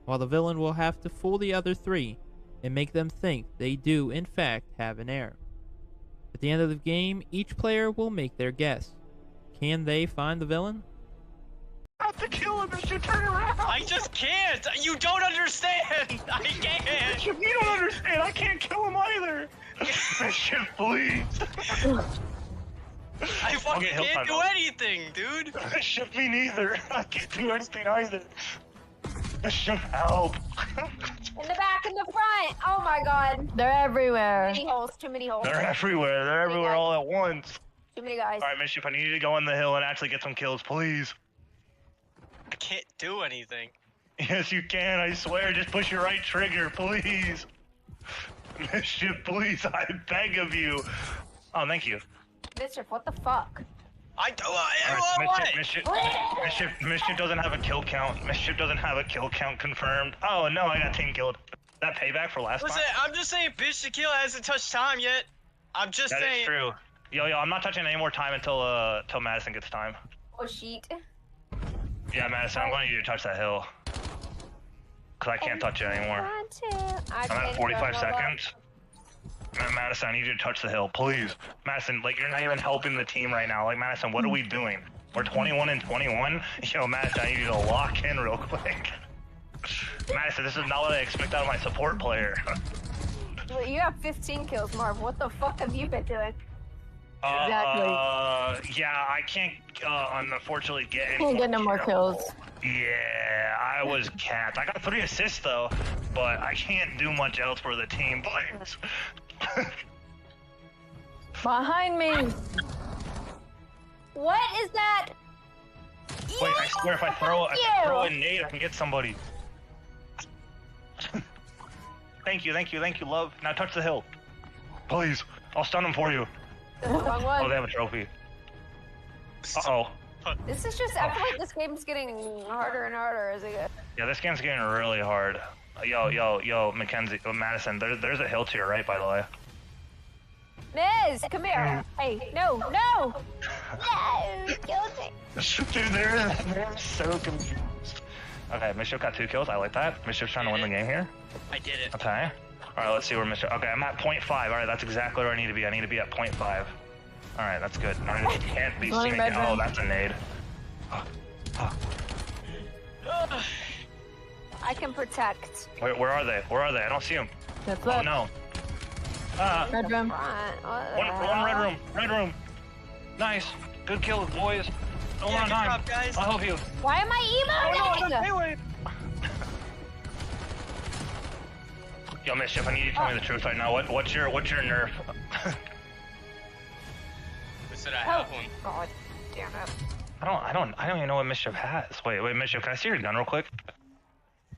while the villain will have to fool the other three and make them think they do in fact have an heir. At the end of the game, each player will make their guess. Can they find the villain? I have to kill him, Bishop, turn around! I just can't! You don't understand! I can't! Bishop, you don't understand! I can't kill him either! Bishop, please! I fucking can't do anything, dude! Bishop, me neither! I can't do anything either! Bishop, help! In the back, in the front! Oh my god! They're everywhere. Too many holes, too many holes. They're everywhere all at once! Too many guys. Alright, Bishop, I need you to go on the hill and actually get some kills, please! I can't do anything. Yes, you can, I swear, just push your right trigger, please! Bishop, please, I beg of you! Oh, thank you. Bishop, what the fuck? Mischief doesn't have a kill count. Mischief doesn't have a kill count confirmed. Oh no, I got team killed. That payback for last time? I'm just saying, bitch, the kill hasn't touched time yet. I'm just saying. That is true. Yo, I'm not touching any more time until Madison gets time. Oh, sheet. Yeah, Madison, I'm going to need you to touch that hill. Cause I can't touch it anymore. I'm at 45 seconds. Madison, I need you to touch the hill, please. Madison, like, you're not even helping the team right now. Like, Madison, what are we doing? We're 21 and 21? Yo, Madison, I need you to lock in real quick. Madison, this is not what I expect out of my support player. Well, you have 15 kills, Marv. What the fuck have you been doing? Exactly. Yeah, I can't, unfortunately get any Can't get no more kills. Yeah, I was capped. I got 3 assists, though, but I can't do much else for the team, please. Behind me! What is that? Wait, I swear if I throw a nade, I can get somebody. Thank you, love. Now touch the hill. Please, I'll stun him for you. Wrong one. Oh, they have a trophy. Uh-oh. This is just, I feel like this game's getting harder and harder as it goes. Yeah, this game's getting really hard. Yo, Mackenzie, Madison, there's a hill to your right, by the way. Miz, come here. Hey, no, no! No, killed me. Dude, they're so confused. Okay, Mischief got 2 kills, I like that. Mischief's trying to win the game here. I did it. Okay. Alright, let's see where Mischief... Okay, I'm at 0.5. Alright, that's exactly where I need to be. I need to be at 0.5. Alright, that's good. I can't be seen again. Oh, that's a nade. I can protect. Where are they? Where are they? I don't see them. That's Oh, up. no. Red room. One red room. Red room. Nice. Good kills, boys. Don't run on time. Job, guys. I'll help you. Why am I emoting? Yo, Mischief, I need you to tell me the truth right now. What's your nerf? Who said I have one? God damn it. I don't even know what Mischief has. Wait, Mischief, can I see your gun real quick?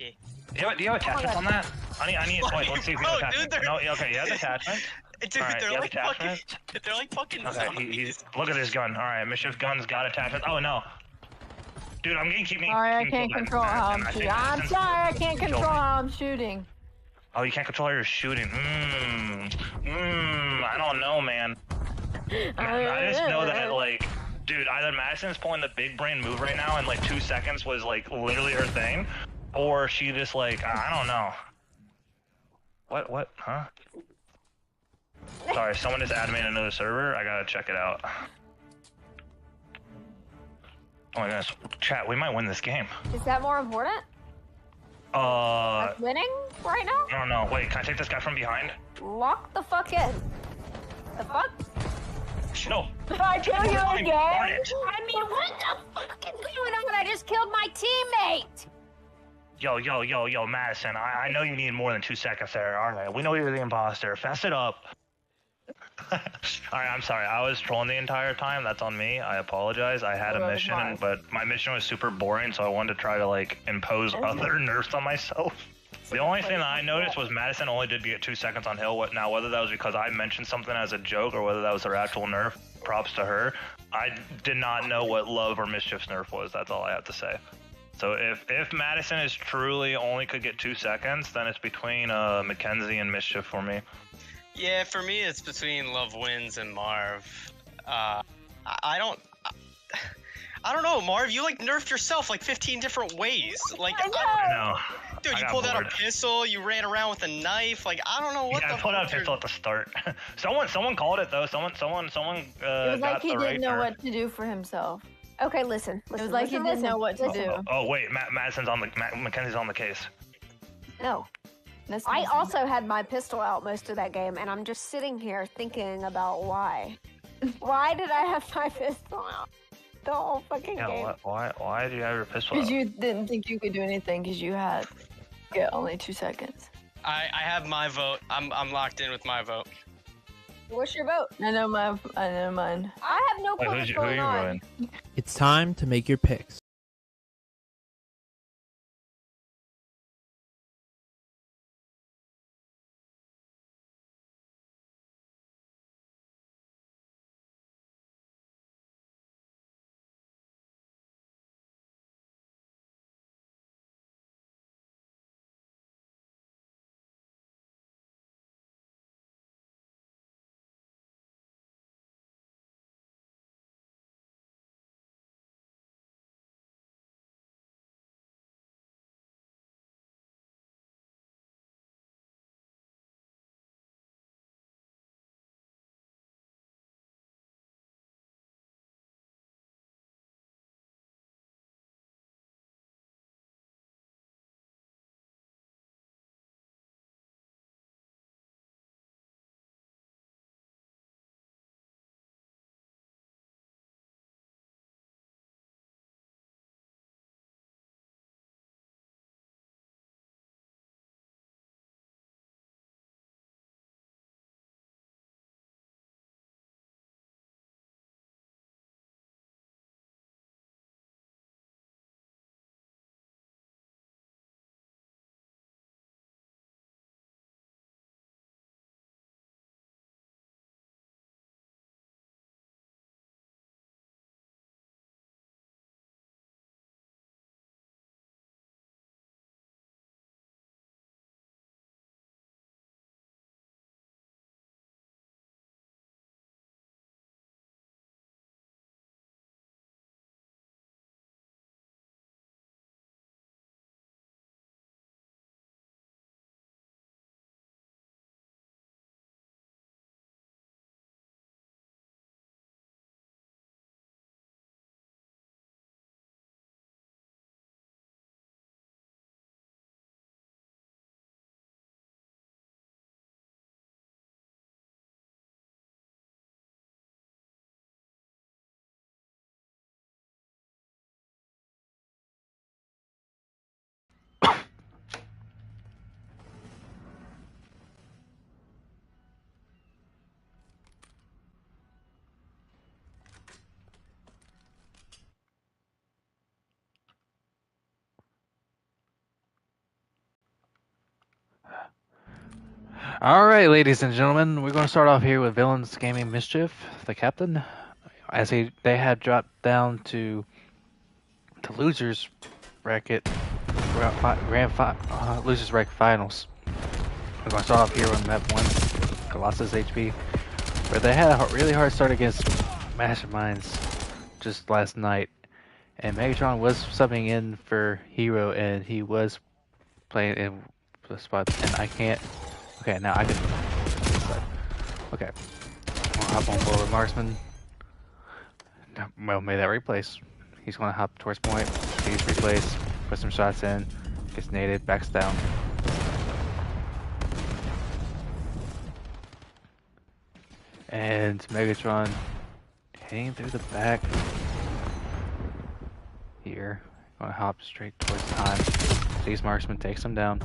Yeah. Do you have attachments on that? I need. Wait, let's see if you have Dude, attachments. No, okay, you have attachments. Dude, Alright, they're you have like fucking. attachments. They're like fucking. Okay, he's look at his gun. All right, Mischief's gun's got attachments. Oh no, dude, I'm getting keeping. Sorry, I can't control how I'm shooting. I'm sorry, I can't control how I'm shooting. Oh, you can't control how you're shooting. I don't know, man. I just know that, like, dude, either Madison's pulling the big brain move right now, and like 2 seconds was like literally her thing, or she just like I don't know. What? Huh? Sorry, someone just added me in another server. I gotta check it out. Oh my goodness, chat, we might win this game. Is that more important? Like winning right now? I don't know. Wait, can I take this guy from behind? Lock the fuck in. The fuck? No. If I kill you Darn again? it. I mean, what the fuck is going on? I just killed my teammate. Yo, Madison, I know you need more than 2 seconds there. All right, we know you're the imposter. Fess it up. All right, I'm sorry. I was trolling the entire time. That's on me. I apologize. I had a mission, but my mission was super boring, so I wanted to try to like impose other nerfs on myself. The only thing that I noticed was Madison only did get 2 seconds on hill. Now, whether that was because I mentioned something as a joke or whether that was her actual nerf, props to her. I did not know what Love or Mischief's nerf was. That's all I have to say. So if Madison is truly only could get 2 seconds, then it's between Mackenzie and Mischief for me. Yeah, for me it's between Love Wins and Marv. I I don't know, Marv. You like nerfed yourself like 15 different ways. Like, I know. I know. dude, I you got pulled out bored. a pistol. You ran around with a knife. Like, I don't know what Yeah, the I pulled out a fuck you're- pistol at the start. someone called it though. Someone. It was got like he the right didn't know nerf. what to do for himself. Okay, listen. It was like he didn't know what to do. Oh wait, Madison's on the Mackenzie's on the case. No. That's I nothing. also had my pistol out most of that game, and I'm just sitting here thinking about why. Why did I have my pistol out the whole fucking Yeah, game? why do you have your pistol? Because out? you didn't think you could do anything because you had only 2 seconds. I have my vote. I'm locked in with my vote. What's your vote? I know mine. I have no clue Wait, what's who are going you on. voting? It's time to make your picks. All right, ladies and gentlemen, we're going to start off here with Villains Gaming Mischief, the captain, as they had dropped down to the losers bracket, losers bracket finals. We're going to start off here on map 1, Colossus HP, where they had a really hard start against Masterminds just last night, and Megatron was subbing in for Hero, and he was playing in the spot, and I can't. Okay, now I can. Okay. I'll hop on board with Marksman. Well, made that replace. He's going to hop towards point. He's replace. Put some shots in. Gets naded. Backs down. And Megatron heading through the back. Here. Going to hop straight towards time. Sees Marksman. Takes him down.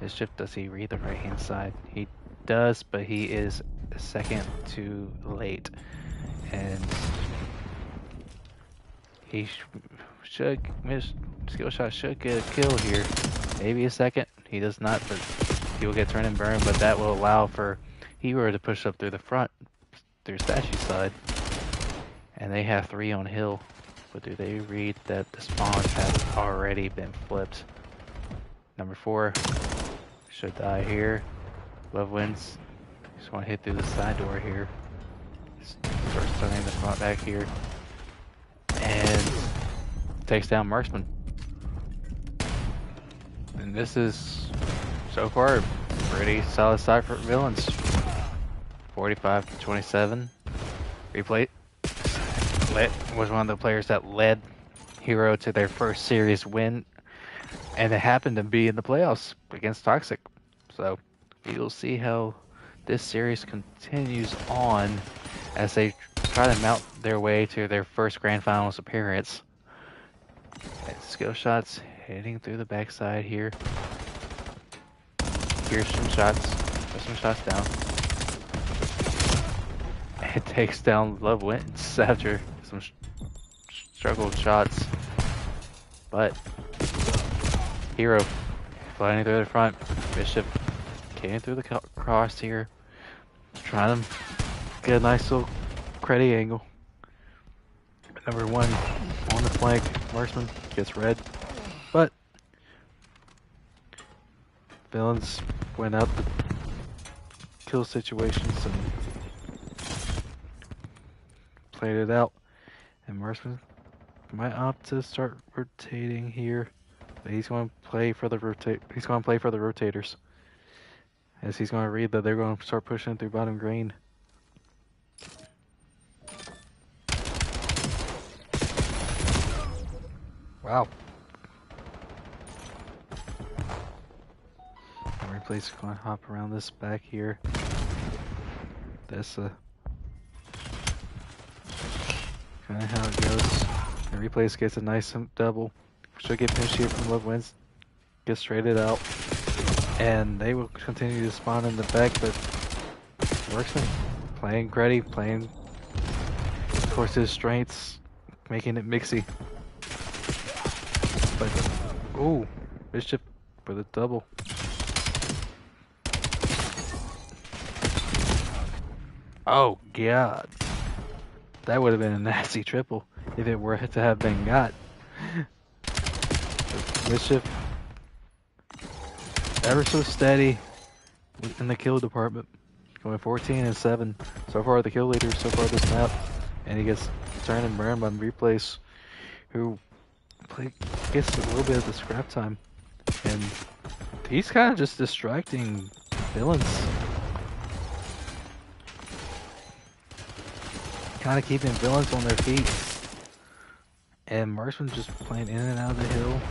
His ship, does he read the right hand side? He does, but he is a second too late. And he should miss. Skill shot should get a kill here. Maybe a second. He does not, but he will get turned and burned. But that will allow for Hero to push up through the front, through Statue side. And they have 3 on hill. But do they read that the spawns have already been flipped? Number 4 should die here. Love wins. Just want to hit through the side door here. Start stunning the front back here. and takes down Marksman. And this is, so far, a pretty solid start for Villains. 45-27. Replay was one of the players that led Hero to their first series win, and it happened to be in the playoffs against Toxic. So we'll see how this series continues on as they try to mount their way to their first Grand Finals appearance. And skill shots hitting through the backside here. Here's some shots. There's some shots down. It takes down Love Wins after some struggled shots. But Hero flying through the front. Bishop getting through the cross here. Trying to get a nice little credit angle. Number 1 on the flank. Marksman gets red. But Villains went out the kill situations and played it out. And Marksman might opt to start rotating here. But he's going to play for the rotators. As he's going to read that they're going to start pushing through bottom green. Wow. Replay's going to hop around this back here. That's kind of how it goes. And Replays gets a nice double. Should get pinched here from Love Wins. Gets traded out. And they will continue to spawn in the back, but Marksman playing Gretty, playing towards his strengths, making it mixy. But, ooh, Bishop with a double. Oh, God. That would have been a nasty triple if it were to have been got. Bishop ever so steady in the kill department. Going 14-7. So far the kill leader so far this map. And he gets turned and burned by Replays, who gets a little bit of the scrap time. And he's kind of just distracting Villains. Kind of keeping Villains on their feet. And Marksman's just playing in and out of the hill.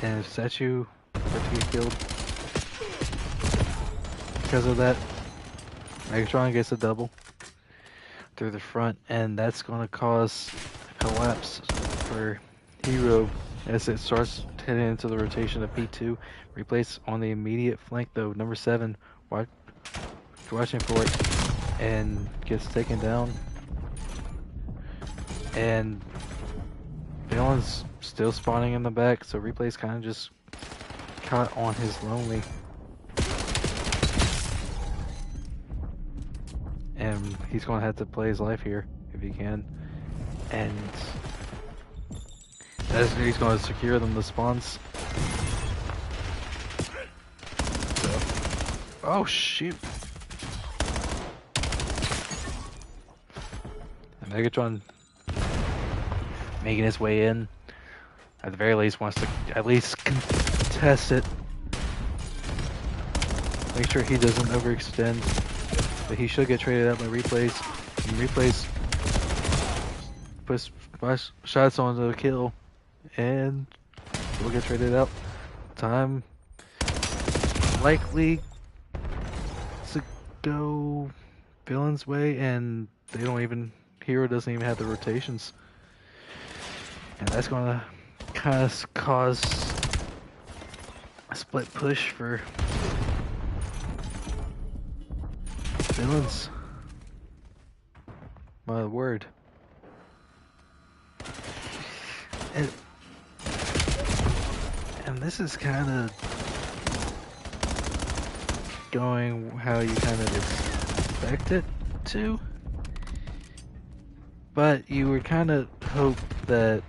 And Statue about to get killed. Because of that, Megatron gets a double through the front, and that's going to cause a collapse for Hero as it starts heading into the rotation of P2. Replace on the immediate flank though, number 7, watching for it, and gets taken down. And Villain's still spawning in the back, so Replay's kind of just caught on his lonely. And he's going to have to play his life here if he can. And as he's going to secure them the spawns. So. Oh shoot! And Megatron making his way in. At the very least, wants to at least contest it. Make sure he doesn't overextend. But he should get traded out by Replays. And Replays puts shots on the kill. And we'll get traded out. Time likely to go Villain's way, and they don't even, Hero doesn't even have the rotations. And that's gonna kind of cause a split push for Villains. My word. And this is kind of going how you kind of expect it to. But you would kind of hope that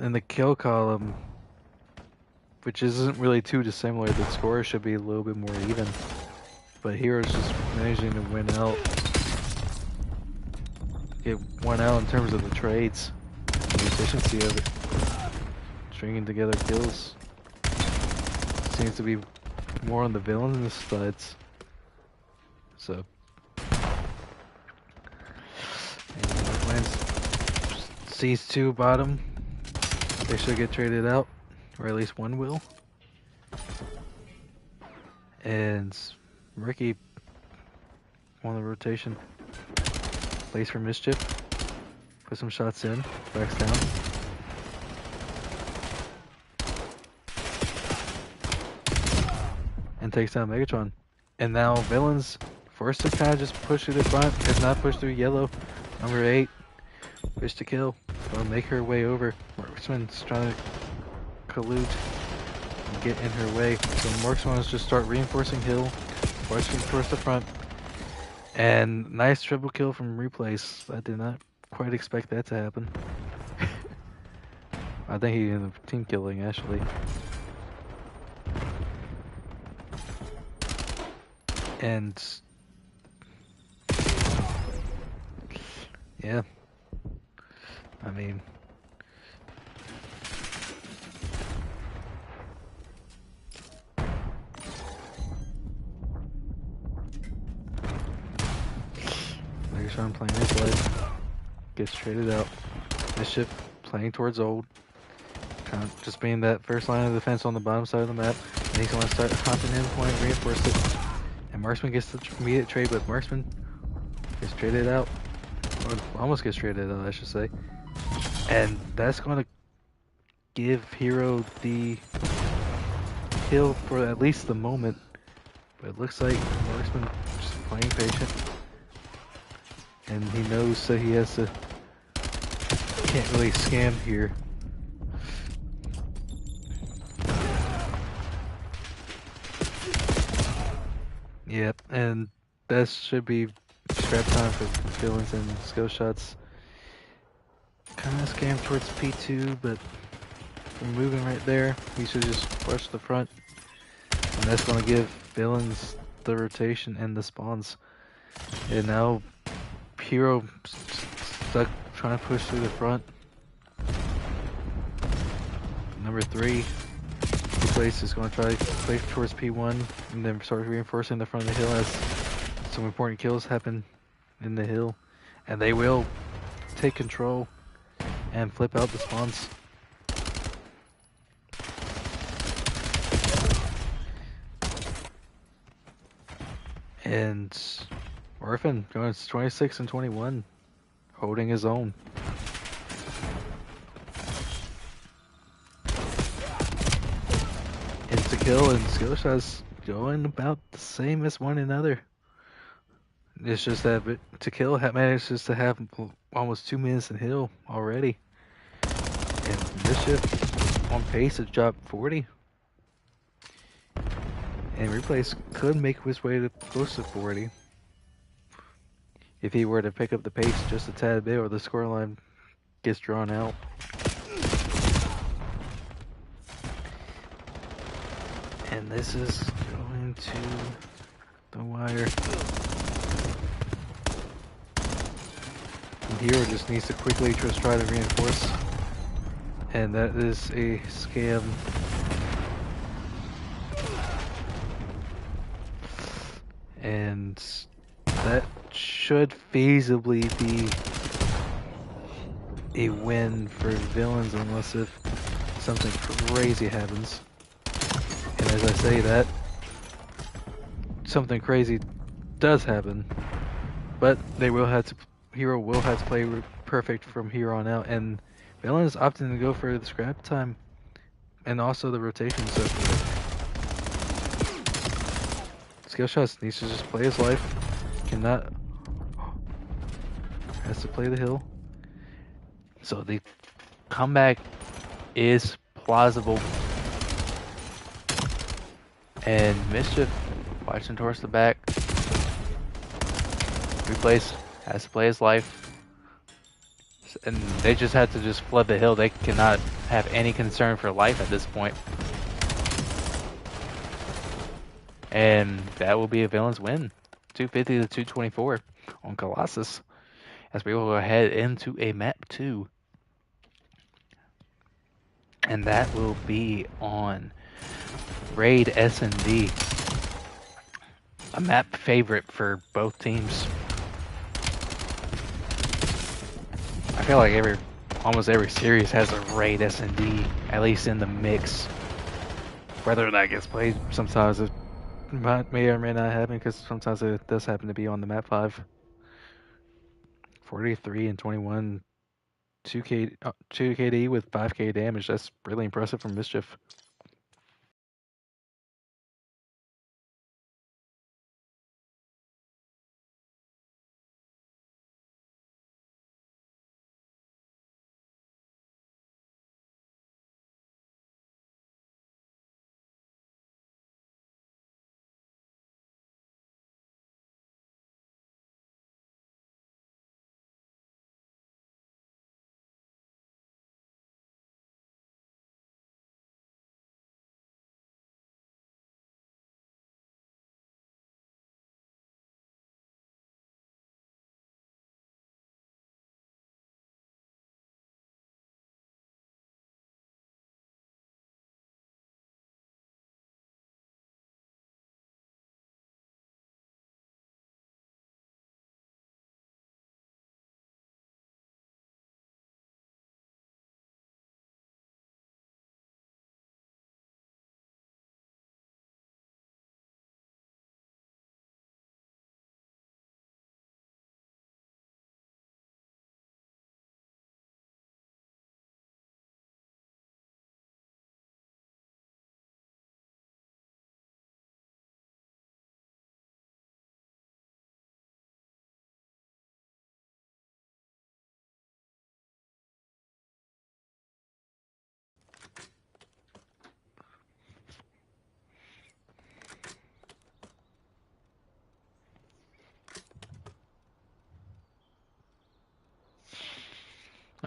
in the kill column, which isn't really too dissimilar. The score should be a little bit more even. But Hero's just managing to win out. Get one out in terms of the trades. The efficiency of it. Stringing together kills. Seems to be more on the villain's sides. So. And lands sees 2 bottom. They should get traded out. Or at least one will. And Ricky on the rotation. Plays for Mischief. Put some shots in. Backs down. And takes down Megatron. And now Villains forced to kind of just push through the front. If not push through yellow. Number 8. Wish to kill. Gonna make her way over. Marksman's trying to collude and get in her way. So Marksman wants to just start reinforcing Hill. Marksman towards the front. And nice triple kill from Replays. I did not quite expect that to happen. I think he ended up team killing actually. And yeah, I mean, Megatron playing his life, gets traded out. Mischief playing towards old, kind of just being that first line of defense on the bottom side of the map. And he's going to start hopping in point, reinforce it. And Marksman gets the immediate trade, but Marksman gets traded out. Or almost gets traded out, I should say. And that's going to give Hero the kill for at least the moment. But it looks like Marksman just playing patient. And he knows that he has to... Can't really scam here. Yep, and that should be scrap time for Villains and skill shots. Kind of scam towards P2, but from moving right there, he should just push the front. And that's going to give Villains the rotation and the spawns. And now Hero stuck trying to push through the front. Number 3. Place is going to try to play towards P1 and then start reinforcing the front of the hill as some important kills happen in the hill, and they will take control and flip out the spawns. And Orphan going 26 and 21, holding his own. Insta-kill and skill shots going about the same as one another. It's just that to kill manages to have almost 2 minutes in hill already. And Mischief on pace to drop 40. And Replays could make his way to close to 40 if he were to pick up the pace just a tad bit or the scoreline gets drawn out. And this is going to the wire. And Hero just needs to quickly just try to reinforce. And that is a scam. And that should feasibly be a win for Villains unless if something crazy happens. And as I say that, something crazy does happen, but they will have to, Hero will have to play perfect from here on out, and Villains opting to go for the scrap time, and also the rotation, so skill shots needs to just play his life, cannot, has to play the hill, so the comeback is plausible. And Mischief watching towards the back. Replays has to play his life. And they just have to just flood the hill. They cannot have any concern for life at this point. And that will be a Villains win. 250 to 224 on Colossus. As we will go ahead into a map 2. And that will be on Raid S&D. A map favorite for both teams. I feel like almost every series has a Raid S&D, at least in the mix. Whether that gets played, sometimes it may or may not happen, because sometimes it does happen to be on the map 5. 43 and 21, 2 KD with 5k damage. That's really impressive from Mischief.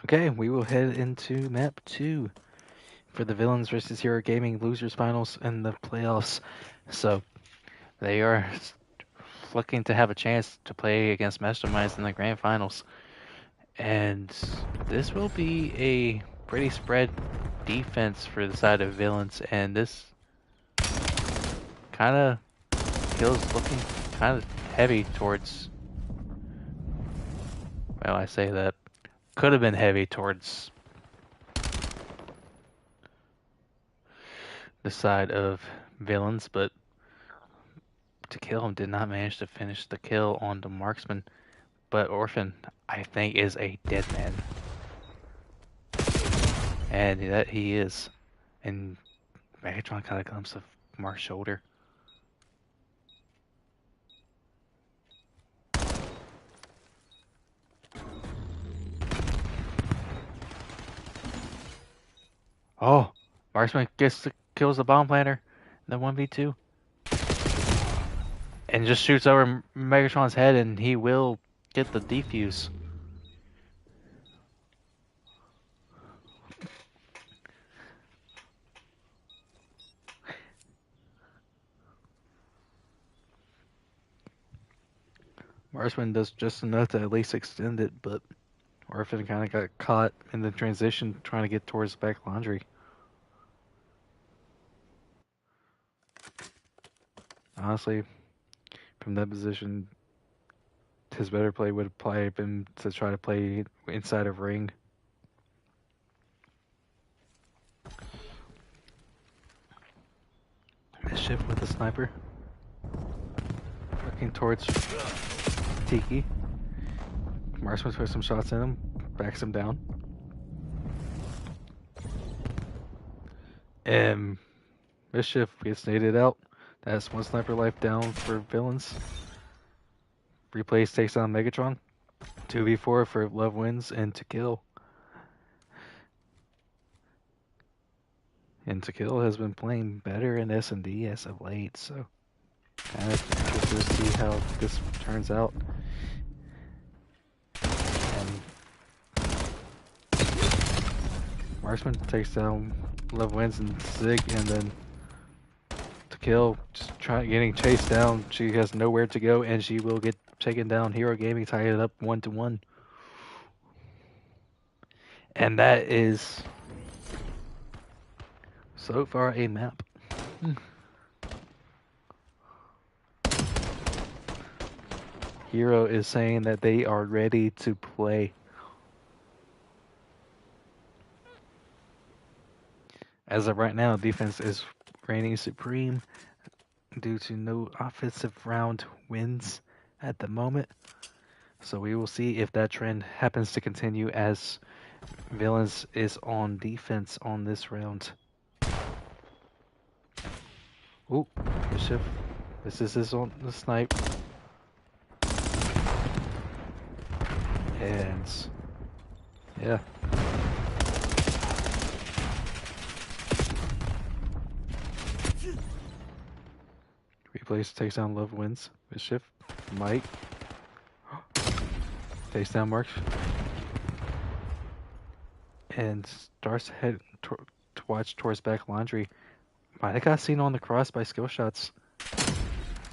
Okay, we will head into map 2 for the Villains versus Hero Gaming Losers Finals and the playoffs. So they are looking to have a chance to play against Masterminds in the Grand Finals. And this will be a pretty spread defense for the side of Villains, and this kind of kills looking kind of heavy towards, well, I say that could have been heavy towards the side of Villains, but To Kill him did not manage to finish the kill on the marksman. But Orphan, I think, is a dead man. And that he is. And Megatron kind of comes to Mark's shoulder. Oh, Marksman kills the bomb planter. The 1v2. And just shoots over Megatron's head, and he will get the defuse. Marksman does just enough to at least extend it, but Orphan kind of got caught in the transition trying to get towards back laundry. Honestly, from that position, his better play would have probably been to try to play inside of ring. Mischief with the sniper. Looking towards Tiki. Marksman puts some shots in him, backs him down. And Mischief gets naded out. That's one sniper life down for Villains. Replays takes on Megatron. 2v4 for Love Wins and To Kill. And To Kill has been playing better in S&D as of late, so kind of interested to see how this turns out. And Marksman takes down Love Wins and Zig, and then To kill, just getting chased down. She has nowhere to go, and she will get taken down. Hero Gaming tied it up 1-1. And that is so far a map. Hero is saying that they are ready to play. As of right now, defense is reigning supreme due to no offensive round wins at the moment. So we will see if that trend happens to continue as Villains is on defense on this round. Ooh, Bishop. This is his on the snipe. And yeah. Replace, takes down Love, wins. Bishop, Mike. Takes down Mark. And starts head to watch towards back laundry. Might have got seen on the cross by skill shots.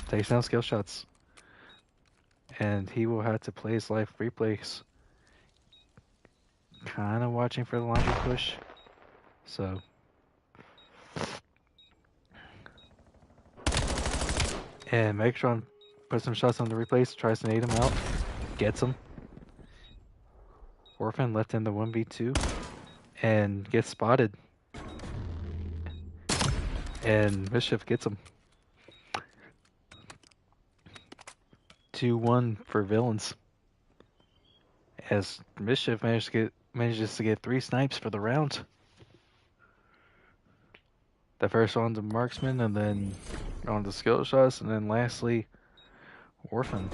Takes down skill shots. And he will have to play his life replays. Kind of watching for the laundry push. So. And Megatron puts some shots on the replays, tries to nade him out. Gets him. Orphan left in the 1v2. And gets spotted. And Mischief gets him. 2-1 for Villains. As Mischief manages to get 3 snipes for the round. The first one's a marksman, and then on the skill shots, and then lastly, Orphan.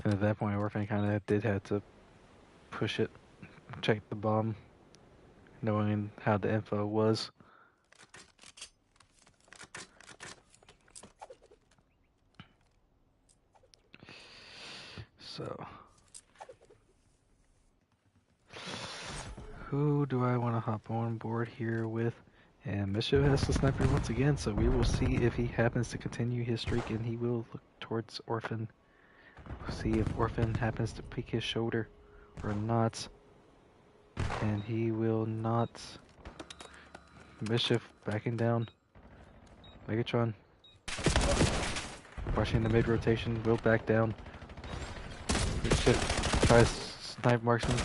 And at that point, Orphan kind of did have to push it, check the bomb, knowing how the info was. So, who do I want to hop on board here with? And Mischief has the sniper once again, so we will see if he happens to continue his streak, and he will look towards Orphan. See if Orphan happens to peek his shoulder or not. And he will not. Mischief backing down. Megatron rushing the mid rotation, will back down. Mischief tries snipe marksman,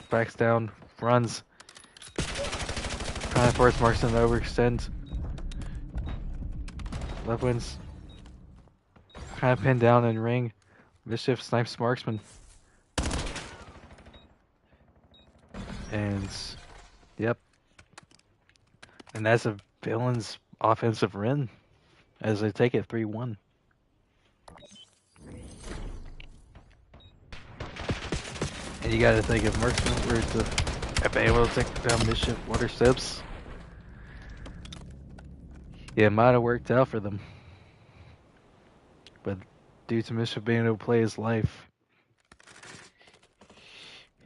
backs down, runs. Trying to force marksman to overextend. Left wins. Kind of pinned down in ring. Mischief snipes marksman. And yep. And that's a Villain's offensive win as they take it 3-1. And you gotta think if marksman were to be able to take down Mischief water steps, yeah, it might have worked out for them. But due to Mischief being able to play his life,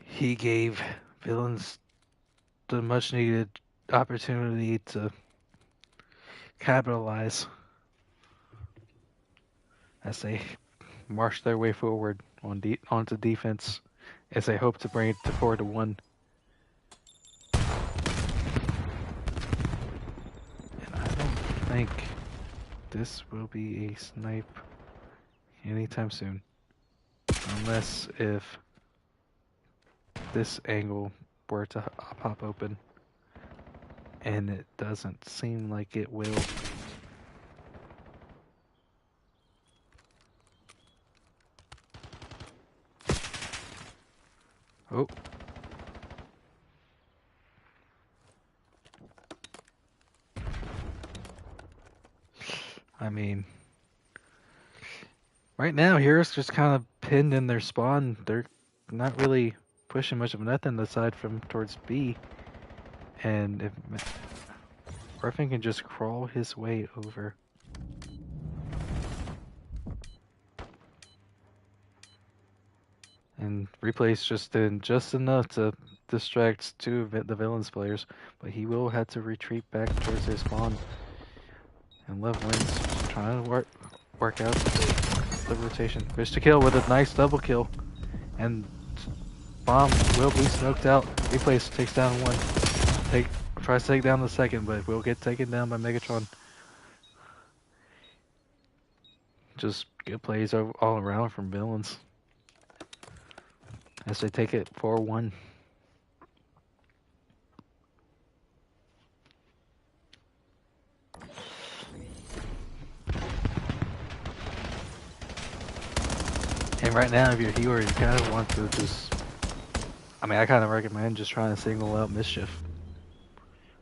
he gave Villains the much needed opportunity to capitalize as they march their way forward onto defense as they hope to bring it to 4-1. And I don't think this will be a snipe anytime soon, unless if this angle were to pop open, and it doesn't seem like it will. Oh. I mean, right now, Heroes just kind of pinned in their spawn. They're not really pushing much of nothing aside from towards B. And if Orphan can just crawl his way over. And replays just did just enough to distract two of the villains players, but he will have to retreat back towards their spawn. And Love Wins trying to work out the rotation. Fish to kill with a nice double kill, and Bomb will be smoked out. Replace takes down one. Tries to take down the second, but will get taken down by Megatron. Just good plays all around from villains as they take it 4-1. And right now, if you're a healer, you kind of want to just... I mean, I kind of recommend just trying to single out Mischief.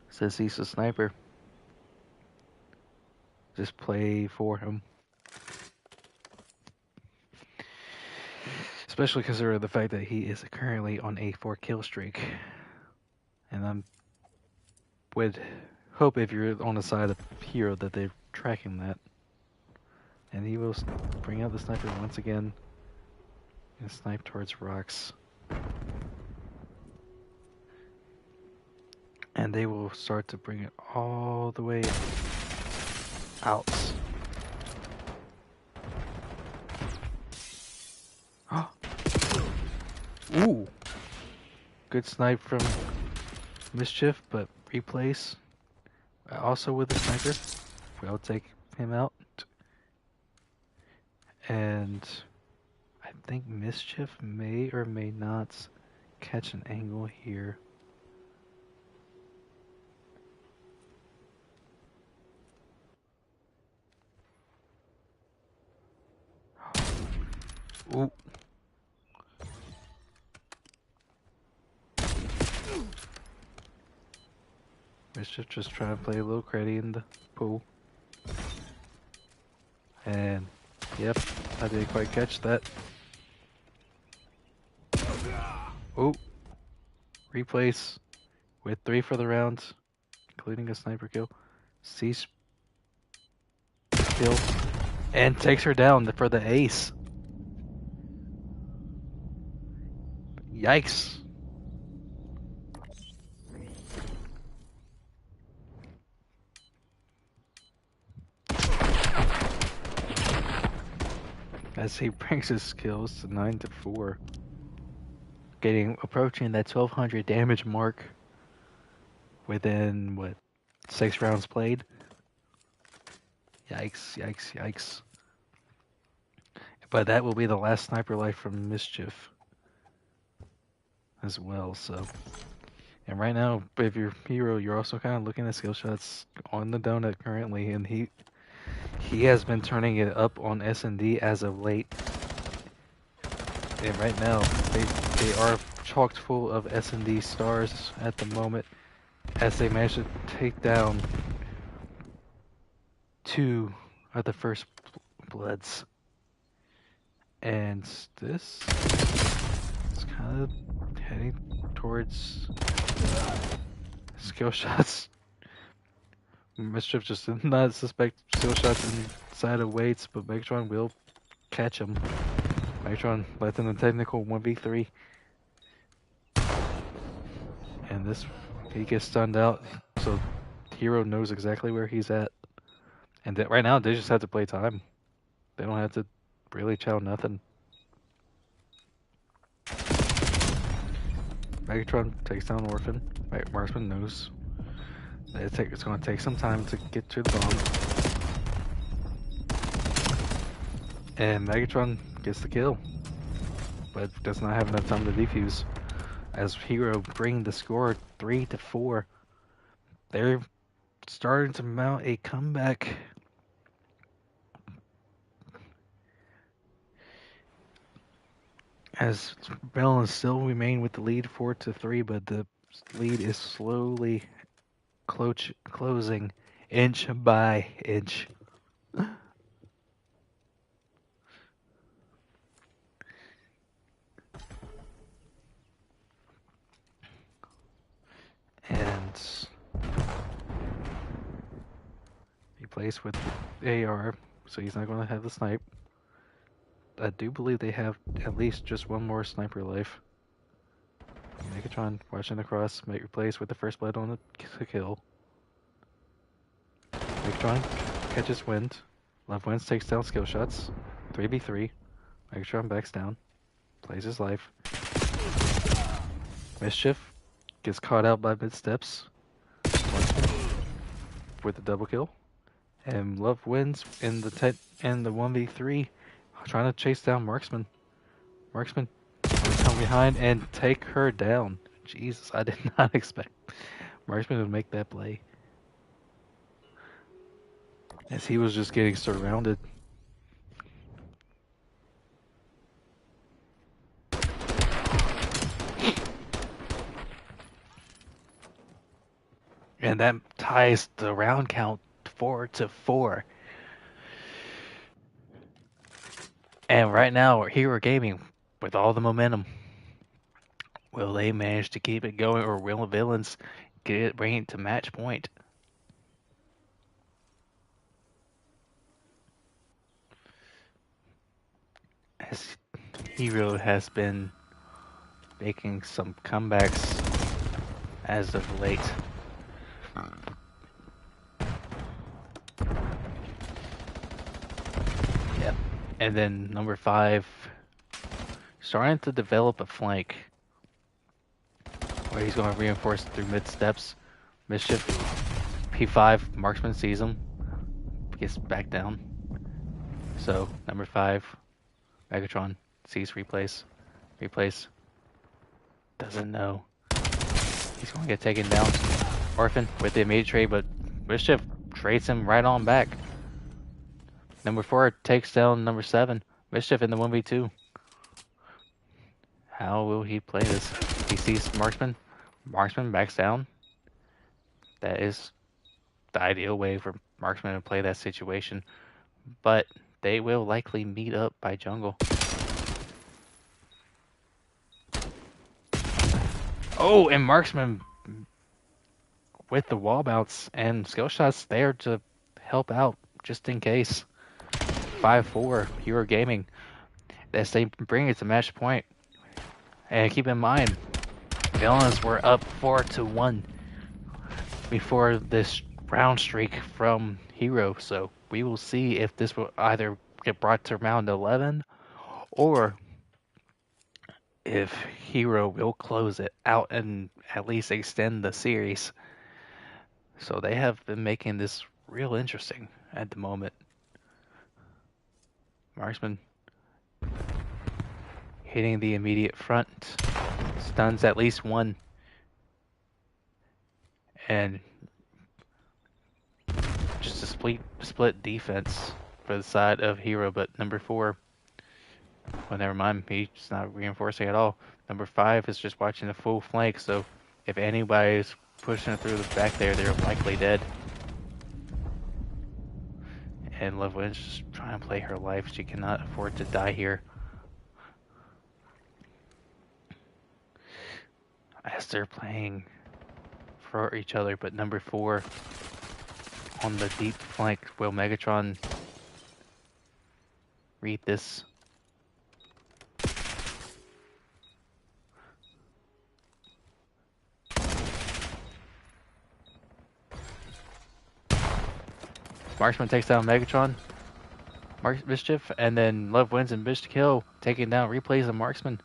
Since he's a sniper. Just play for him. Especially considering the fact that he is currently on a 4 kill streak. And I would hope if you're on the side of Hero that they're tracking that. And he will bring out the sniper once again. And snipe towards rocks. And they will start to bring it all the way out. Ooh! Good snipe from Mischief, but replace. Also with the sniper. We'll take him out. And I think Mischief may or may not catch an angle here. Ooh. Mischief just trying to play a little creddy in the pool. And, yep, I didn't quite catch that. Ooh. Replace with 3 for the round, including a sniper kill. Cease kill. And takes her down for the ace. Yikes. As he brings his skills to 9-4. Approaching that 1200 damage mark within, what, 6 rounds played? Yikes, yikes, yikes. But that will be the last sniper life from Mischief as well, so. And right now, if you're Hero, you're also kind of looking at skill shots on the donut currently, and he has been turning it up on S&D as of late. And right now, they are chocked full of S&D stars at the moment, as they managed to take down 2 of the first Bloods. And this is kind of heading towards skill shots. Mischief just did not suspect skill shots inside of weights, but Megatron will catch him. Megatron left in a technical 1v3. And this, he gets stunned out, so Hero knows exactly where he's at. And right now, they just have to play time. They don't have to really chow nothing. Megatron takes down Orphan. Marksman knows that it's going to take some time to get to the bomb. And Megatron gets the kill, but does not have enough time to defuse. As Hero bring the score 3-4. They're starting to mount a comeback. As Villains still remain with the lead 4-3, but the lead is slowly closing inch by inch. And he plays with AR, so he's not going to have the snipe. I do believe they have at least just one more sniper life. Megatron watching the cross, make replace with the first blood on the kill. Megatron catches Wind. Love Wins takes down skill shots. 3v3. Megatron backs down. Plays his life. Mischief gets caught out by mid steps. With the double kill. And Love wins in the 1v3, trying to chase down Marksman. Marksman come behind and take her down. Jesus, I did not expect Marksman would make that play. As he was just getting surrounded. And that ties the round count 4-4. And right now, Hero Gaming, with all the momentum, will they manage to keep it going, or will the Villains bring it to match point? As Hero has been making some comebacks as of late. Yep. And then number 5, starting to develop a flank where he's going to reinforce through mid steps. Mischief, P5, Marksman sees him, gets back down. So number 5, Megatron sees replace. Replace doesn't know. He's going to get taken down. Orphan with the immediate trade, but Mischief trades him right on back. Number 4 takes down number 7. Mischief in the 1v2. How will he play this? He sees Marksman. Marksman backs down. That is the ideal way for Marksman to play that situation. But they will likely meet up by jungle. Oh, and Marksman with the wall bounce and skill shots there to help out just in case. 5-4, Hero Gaming. As they bring it to match point. And keep in mind, Villains were up 4-1 before this round streak from Hero. So we will see if this will either get brought to round 11 or if Hero will close it out and at least extend the series. So they have been making this real interesting at the moment. Marksman hitting the immediate front, stuns at least one, and just a split defense for the side of Hero. But number 4, well, never mind, he's not reinforcing at all. Number 5 is just watching the full flank, so if anybody's pushing it through the back there, they're likely dead. And Loveland's just trying to play her life. She cannot afford to die here. As they're playing for each other, but number 4 on the deep flank. Will Megatron read this? Marksman takes down Megatron, Mischief, and then Love wins and Bish to kill, taking down replays of Marksman.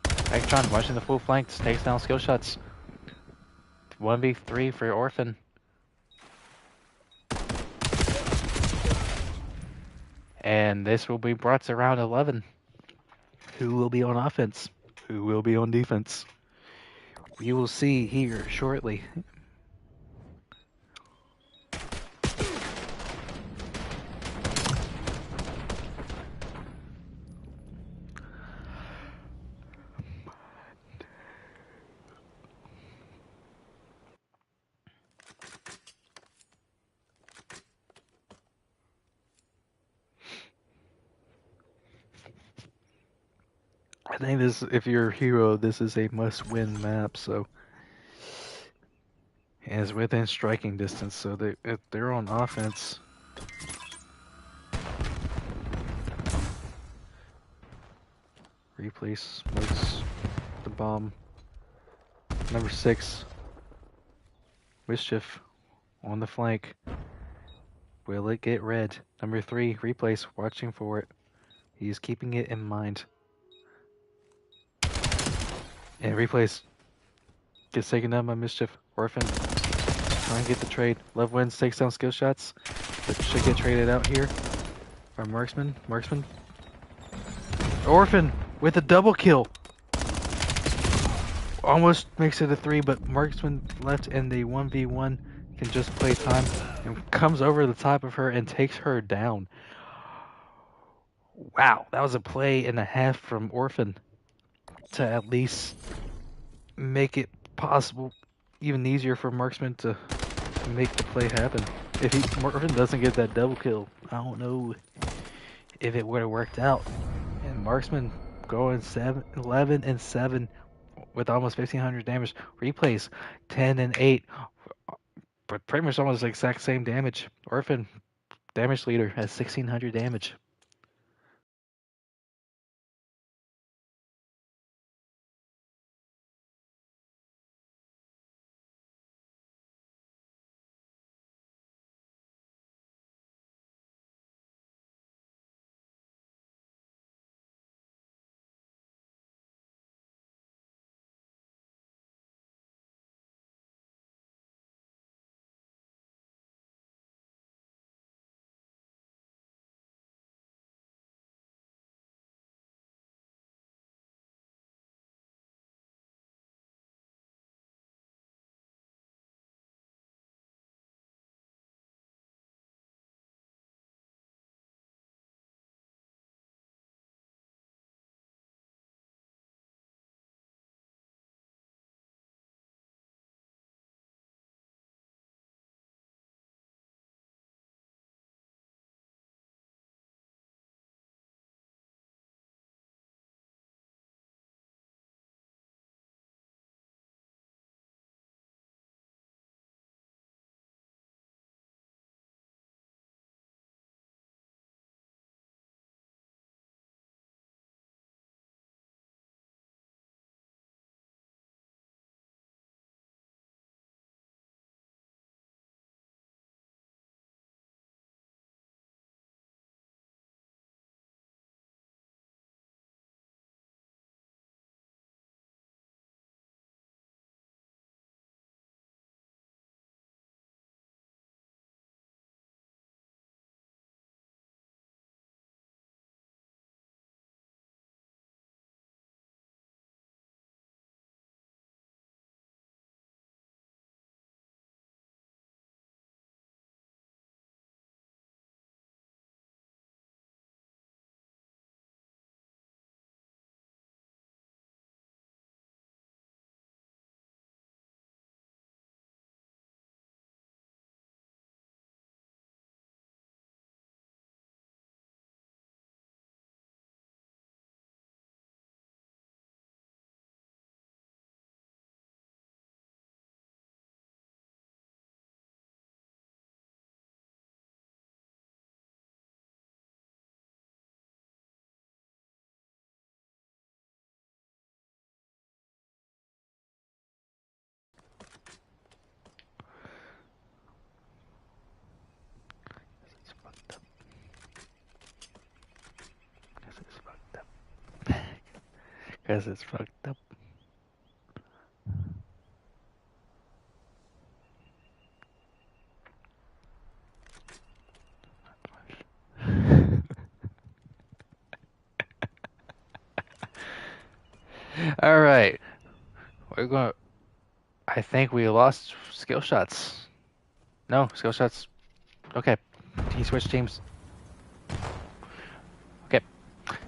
Megatron watching the full flank, takes down skill shots. 1v3 for Orphan. And this will be brought to round 11. Who will be on offense? Who will be on defense? We will see here shortly. I think this, if you're a Hero, this is a must-win map. So, and it's within striking distance. So if they're on offense, replace smokes the bomb. Number 6, Mischief on the flank. Will it get red? Number 3, Replace, watching for it. He's keeping it in mind. And Replace gets taken down by Mischief. Orphan trying to get the trade. Love wins, takes down skill shots. But should get traded out here. Or Marksman. Orphan with a double kill. Almost makes it a 3, but Marksman left and the 1v1 can just play time and comes over the top of her and takes her down. Wow, that was a play and a half from Orphan to at least make it possible, even easier for Marksman to make the play happen. If Orphan doesn't get that double kill, I don't know if it would have worked out. And Marksman going 11 and 7 with almost 1500 damage. Replays 10 and 8, but pretty much almost the exact same damage. Orphan damage leader has 1600 damage. Guess it's fucked up. All right, we're going. I think we lost skill shots. No skill shots. Okay, he switched teams. Okay,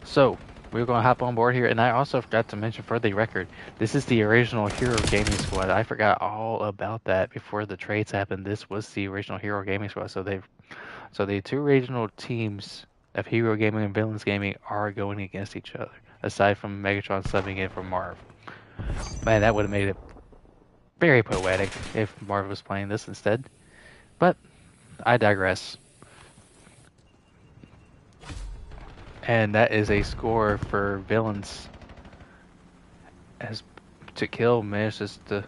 so we're going to hop on board here, and I also forgot to mention for the record, this is the original Hero Gaming Squad. I forgot all about that before the trades happened. This was the original Hero Gaming Squad. So the two regional teams of Hero Gaming and Villains Gaming are going against each other, aside from Megatron subbing in for Marv. Man, that would have made it very poetic if Marv was playing this instead. But I digress. And that is a score for Villains as to kill manages to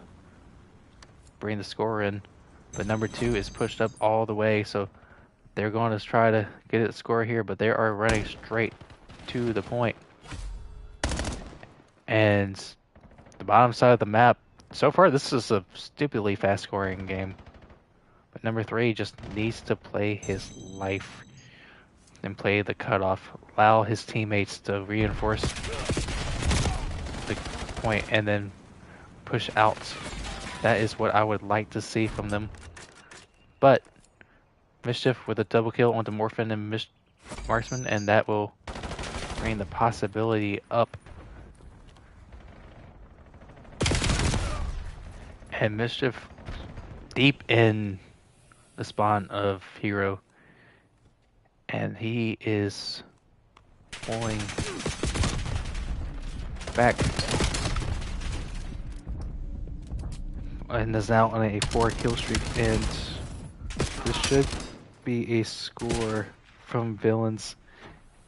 bring the score in, but number 2 is pushed up all the way, so they're going to try to get a score here, but they are running straight to the point. And the bottom side of the map, so far this is a stupidly fast scoring game. But number 3 just needs to play his life and play the cutoff, allow his teammates to reinforce the point and then push out. That is what I would like to see from them. But Mischief with a double kill onto Morphin and Marksman, and that will bring the possibility up. And Mischief deep in the spawn of Hero, and he is pulling back and is now on a 4 kill streak, and this should be a score from Villains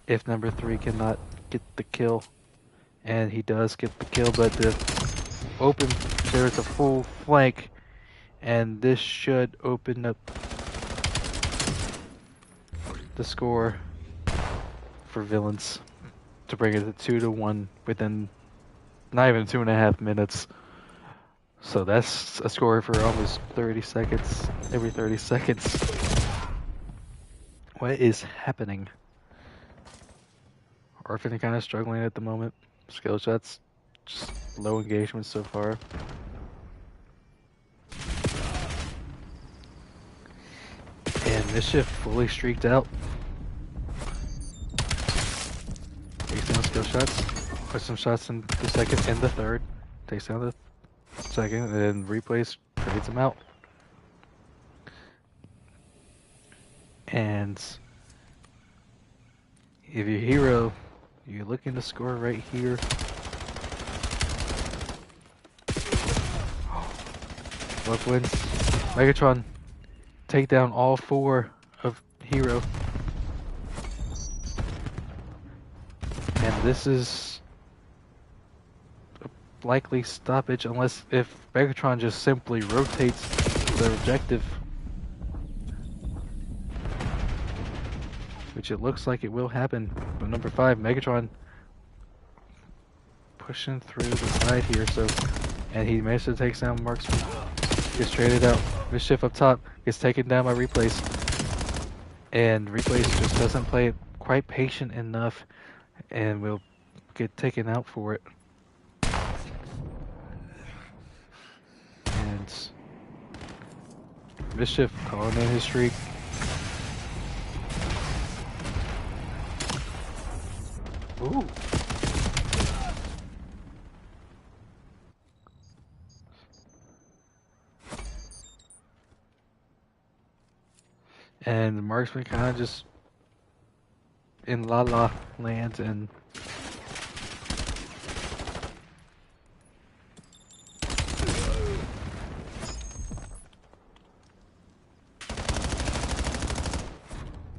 if number 3 cannot get the kill. And he does get the kill, but there's a full flank, and this should open up the score for Villains to bring it to 2-1 within not even 2.5 minutes. So that's a score for almost 30 seconds, every 30 seconds. What is happening? Orphan kind of struggling at the moment. Skill shots, just low engagement so far. And Mischief fully streaked out. Takes down skill shots. Puts some shots in the second and the third. Takes down the second, and then replays, trades him out. And if you're Hero, you're looking to score right here. Love wins. Megatron take down all 4 of Hero. And this is a likely stoppage unless if Megatron just simply rotates the objective. Which it looks like it will happen. But number 5, Megatron pushing through the side here, so and he managed to take down Marksman. Gets traded out. Mischief up top gets taken down by Replays. And Replays just doesn't play it quite patient enough and will get taken out for it. And Mischief calling in his streak. Ooh. And the Marksman kind of just in La La land, and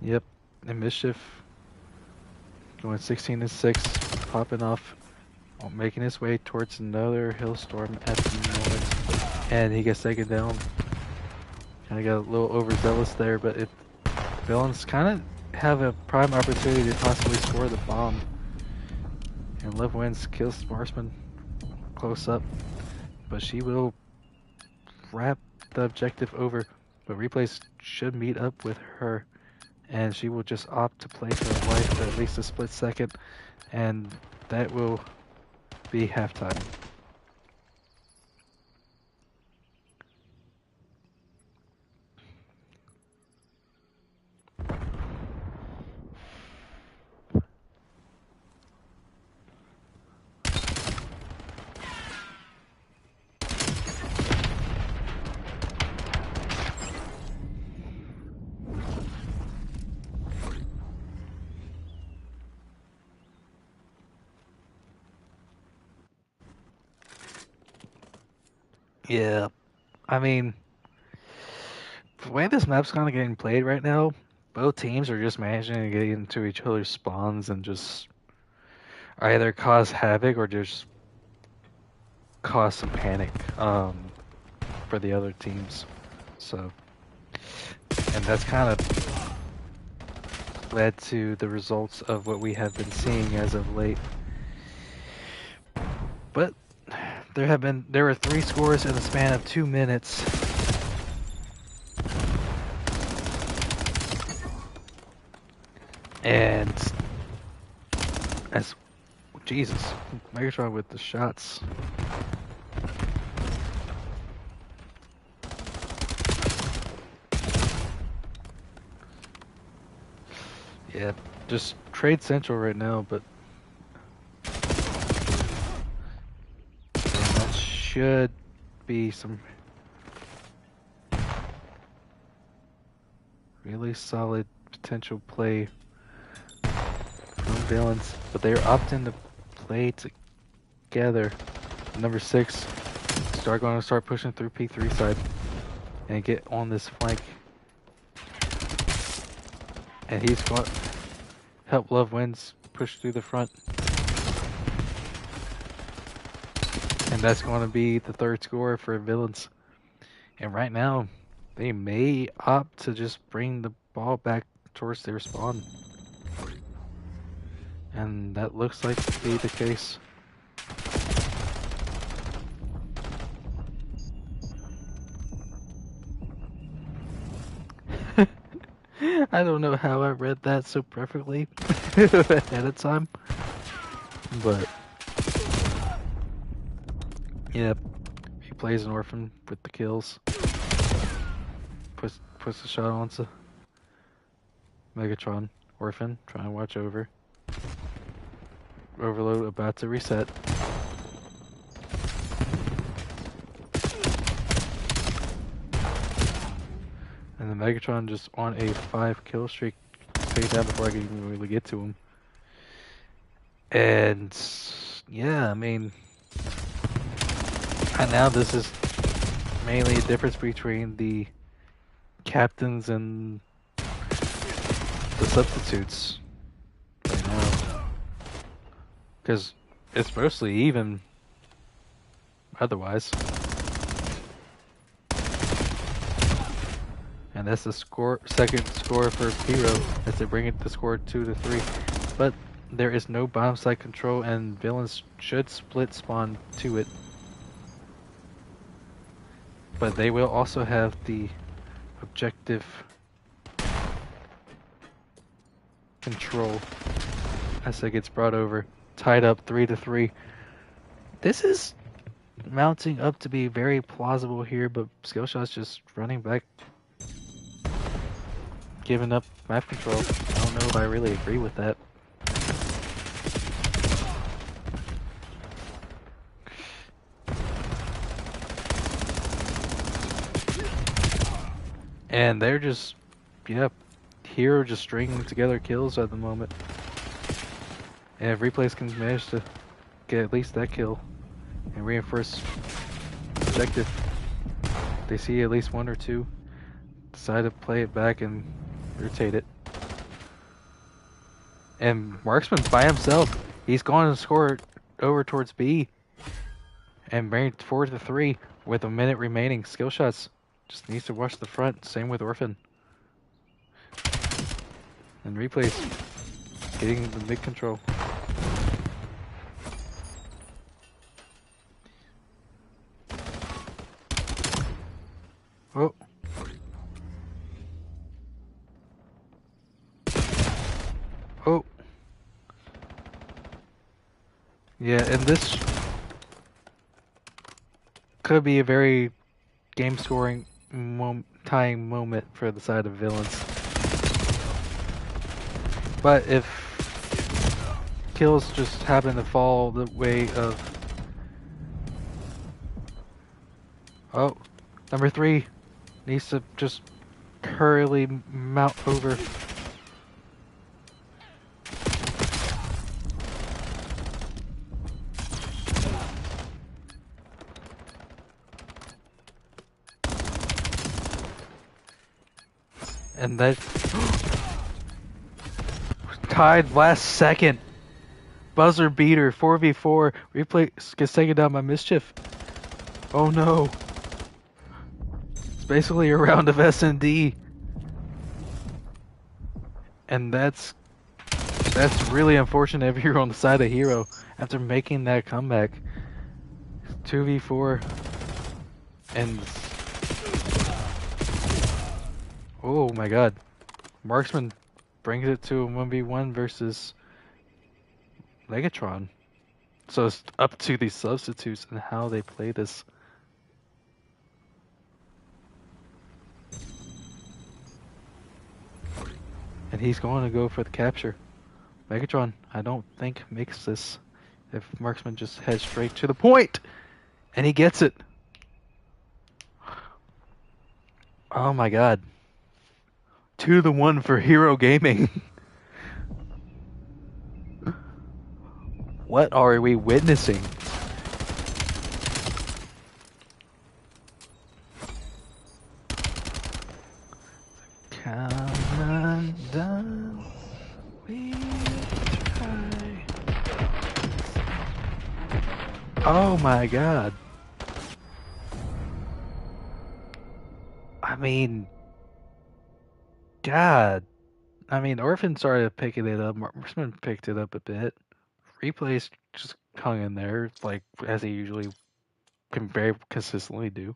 yep, and Mischief going 16-6, popping off, making his way towards another Hillstorm at the moment, and he gets taken down. Kind of got a little overzealous there, but Villains kind of have a prime opportunity to possibly score the bomb. And Love Wins kills Marksman close up, but she will wrap the objective over. But Replays should meet up with her, and she will just opt to play for her life for at least a split second, and that will be halftime. Yeah, I mean, the way this map's kind of getting played right now, both teams are just managing to get into each other's spawns and just either cause havoc or just caused some panic for the other teams. So, and that's kind of led to the results of what we have been seeing as of late. But there were 3 scores in the span of 2 minutes. And as Jesus, Megatron with the shots. Yeah, just trade Central right now, but that should be some really solid potential play from Villains, but they're opting to play together. Number 6 going to start pushing through P3 side and get on this flank, and he's going to help Love Wins push through the front, and that's going to be the 3rd score for Villains. And right now they may opt to just bring the ball back towards their spawn. And that looks like to be the case. I don't know how I read that so perfectly ahead of time. But yeah, he plays an orphan with the kills. Puts the shot onto Megatron. Orphan, trying to watch over. Overload about to reset. And the Megatron just on a 5 kill streak. Take that before I can even really get to him. And yeah, I mean, and now this is mainly a difference between the captains and the substitutes right now, because it's mostly even otherwise. And that's the second score for Hero as they bring it the score 2-3. But there is no bomb site control, and Villains should split spawn to it. But they will also have the objective control as it gets brought over. Tied up 3-3. This is mounting up to be very plausible here, but Skillshot's just running back, giving up map control. I don't know if I really agree with that. And they're just, yeah, Hero just stringing together kills at the moment. And if Replays can manage to get at least that kill and reinforce objective, they see at least 1 or 2, decide to play it back and rotate it. And Marksman by himself, he's going to score over towards B and bring it 4-3 with a minute remaining. Skillshots just needs to watch the front. Same with Orphan. And Replays getting the mid control. Oh. Oh. Yeah, and this could be a very game scoring tying moment for the side of Villains. But if kills just happen to fall the way of... Oh, number 3 needs to just hurriedly mount over. And that tied last second. Buzzer beater, 4v4. Replay gets taken down by Mischief. Oh no. It's basically a round of S&D. And that's really unfortunate if you're on the side of Hero after making that comeback. 2v4 and oh my god. Marksman brings it to a 1v1 versus Legatron. So it's up to these substitutes and how they play this. And he's going to go for the capture. Megatron, I don't think makes this if Marksman just heads straight to the point. And he gets it. Oh my god. 2-1 for Hero Gaming. What are we witnessing? Come undone, we try. Oh my god. I mean, God. I mean, Orphan started picking it up. Marksman picked it up a bit. Replays just hung in there, like as he usually can very consistently do.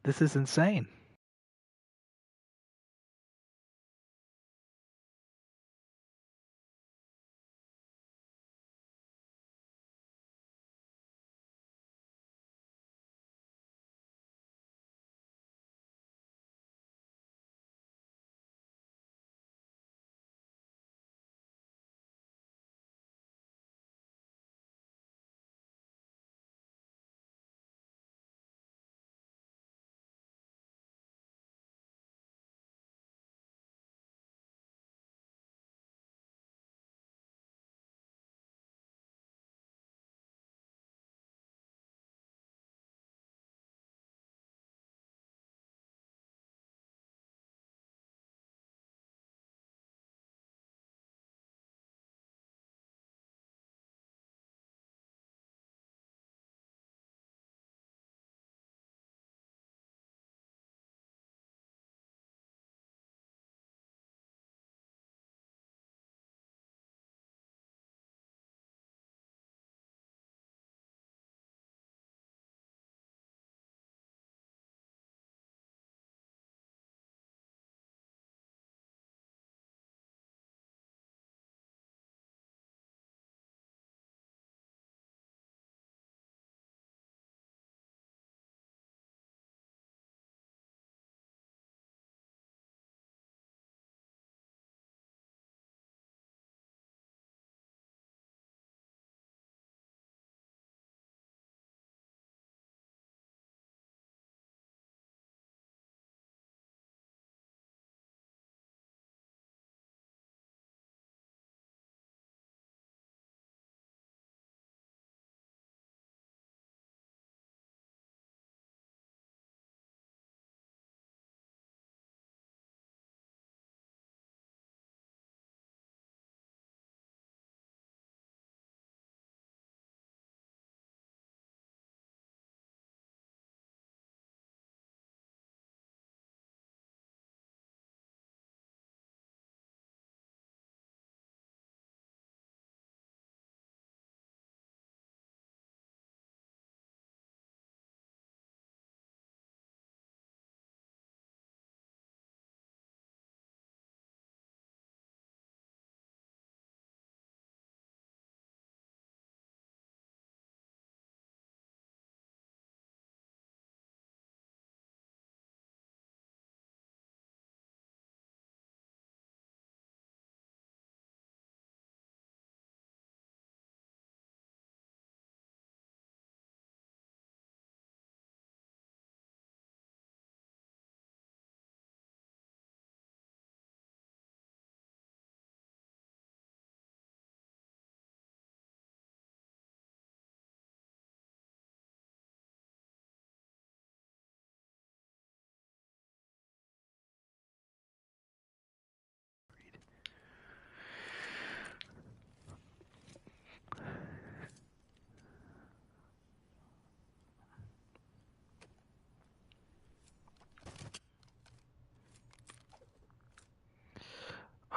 This is insane.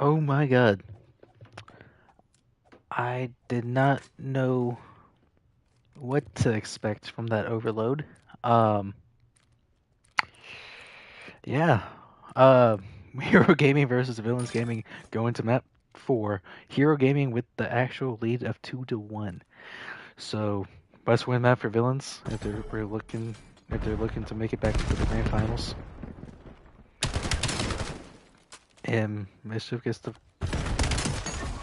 Oh my god. I did not know what to expect from that overload. Um, yeah. Uh, Hero Gaming versus Villains Gaming go into map 4. Hero Gaming with the actual lead of 2-1. So, must win map for Villains if they're looking to make it back to the grand finals. And Mischief gets to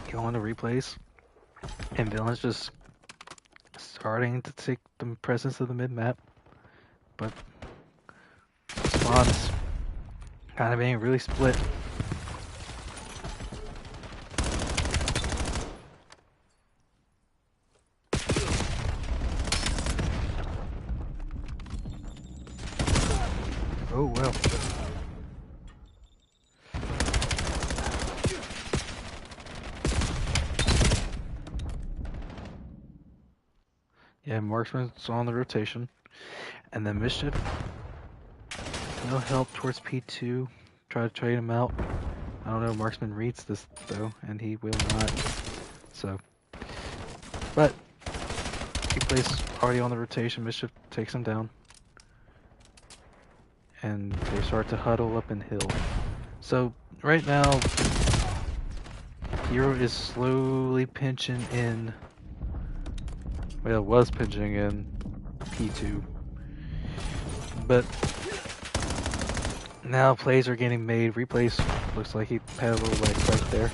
go on to replays. And Villains just starting to take the presence of the mid map. But spawns kind of being really split. Oh well. Yeah, Marksman's on the rotation. And then Mischief, no help towards P2. Try to trade him out. I don't know, Marksman reads this though, and he will not. So, but he plays already on the rotation. Mischief takes him down. And they start to huddle up in hill. So, right now, Hero is slowly pinching in. Well, was pinching in P2. But now plays are getting made. Replays looks like he had a little leg right there.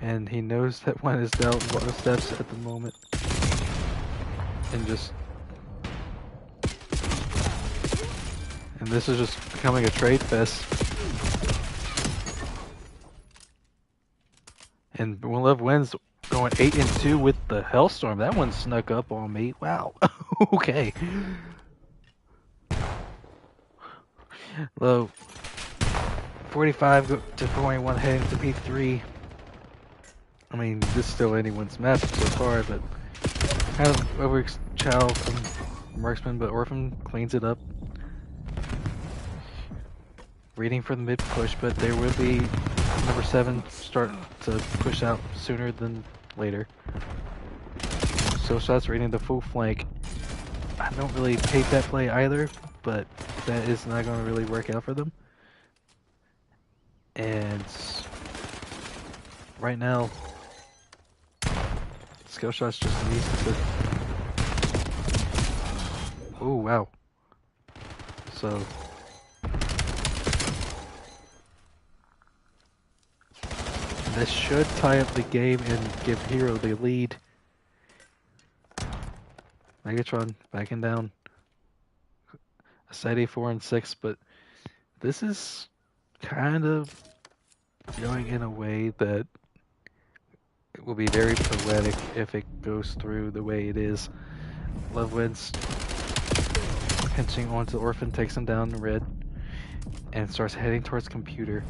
And he knows that one is down a lot of steps at the moment. And this is just becoming a trade fest. And One Love wins, going 8-2 with the Hellstorm. That one snuck up on me. Wow. Okay. Low 45 to 41 heading to P3. I mean, this is still anyone's map so far, but kind of over child from Marksman, but Orphan cleans it up. Waiting for the mid push, but there will be number 7 start to push out sooner than later. So shots raiding the full flank. I don't really hate that play either, but that is not going to really work out for them. And right now, skill shots just needs to. Oh wow! So this should tie up the game and give Hero the lead. Megatron backing down. Aside 4 and 6, but this is kind of going in a way that it will be very poetic if it goes through the way it is. Love wins. Pinching onto Orphan, takes him down red, and starts heading towards computer.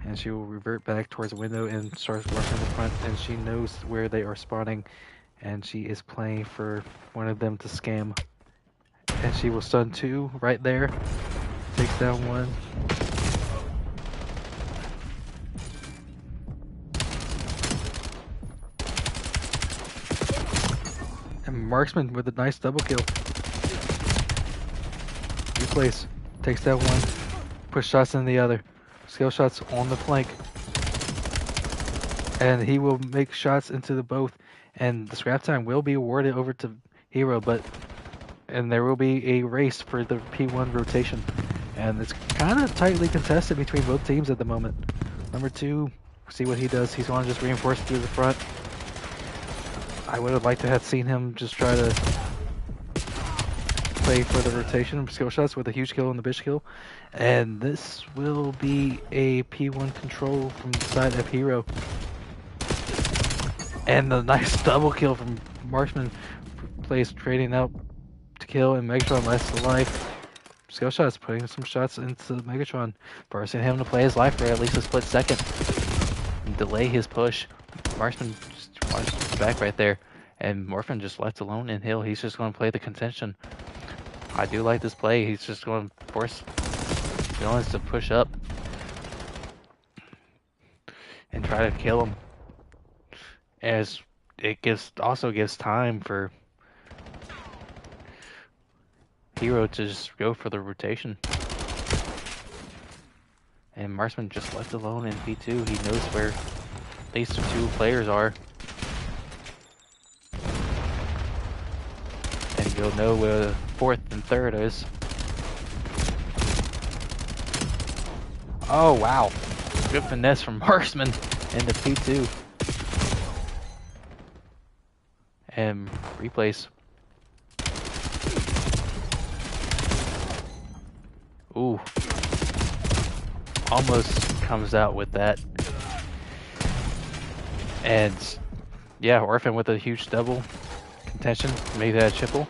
And she will revert back towards the window and starts rushing the front, and she knows where they are spawning, and she is playing for one of them to scam. And she will stun 2 right there. Takes down 1. And Marksman with a nice double kill. Replays. Takes down 1. Push shots in the other. Skill shots on the flank. And he will make shots into the both. And the scrap time will be awarded over to Hero, and there will be a race for the P1 rotation. And it's kind of tightly contested between both teams at the moment. Number 2, see what he does. He's going to just reinforce through the front. I would have liked to have seen him just try to play for the rotation skill shots with a huge kill on the bitch kill. And this will be a P1 control from the side of Hero. And the nice double kill from Marksman. Plays trading out to kill, and Megatron lasts alive. Skill shots, putting some shots into Megatron, forcing him to play his life for at least a split second. And delay his push. Marksman just wants back right there. And Morphin just left alone in hill. He's just going to play the contention. I do like this play. He's just going to force Villains to push up and try to kill him, as it also gives time for Hero to just go for the rotation. And Marksman just left alone in P2. He knows where these two players are. And he'll know where the fourth and third is. Oh, wow. Good finesse from Marksman into P2. And replays. Ooh. Almost comes out with that. And yeah, Orphan with a huge double contention, made that triple.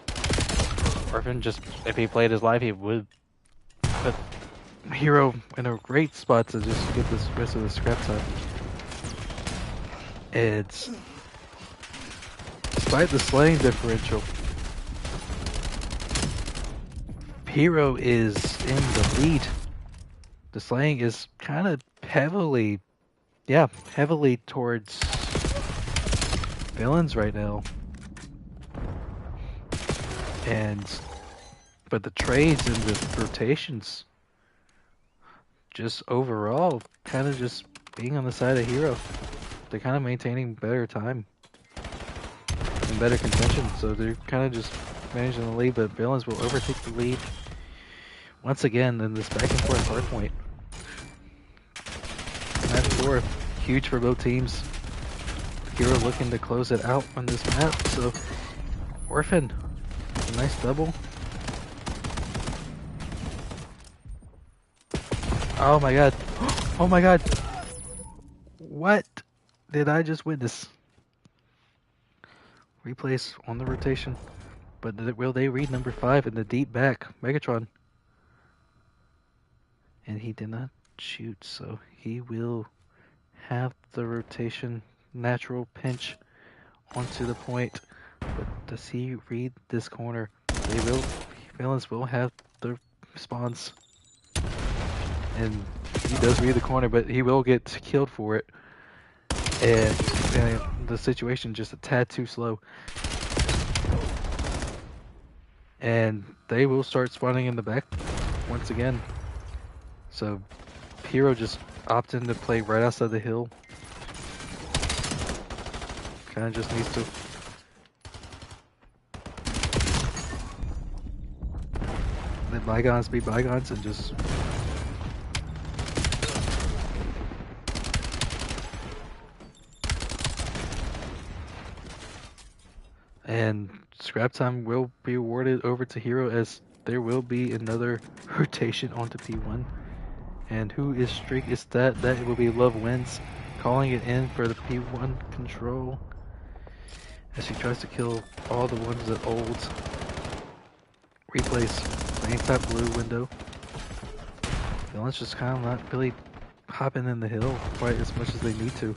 Orphan just, if he played his life, he would put Hero in a great spot to just get this rest of the scrap time. And despite the slaying differential, Hero is in the lead. The slaying is kind of heavily towards villains right now. But the trades and the rotations, just overall, kind of just being on the side of Hero. They're kind of maintaining better time and better contention, so they're kind of just managing the lead, but villains will overtake the lead once again in this back and forth hard point. Match 4, huge for both teams. Hero looking to close it out on this map, so Orphan, a nice double. Oh my god. Oh my god. What did I just witness? Replays on the rotation. But will they read number 5 in the deep back? Megatron. And he did not shoot, so he will have the rotation natural pinch onto the point. But does he read this corner? Villains will have the spawns. And he does read the corner, but he will get killed for it. And the situation just a tad too slow. And they will start spawning in the back once again. So Hero just opted to play right outside the hill. Kind of just needs to let bygones be bygones and just and scrap time will be awarded over to Hero, as there will be another rotation onto P1. And who is streak is that? That will be Love Wins, calling it in for the P1 control as he tries to kill all the ones that olds. Replays main top blue window. Villains just kind of not really hopping in the hill quite as much as they need to.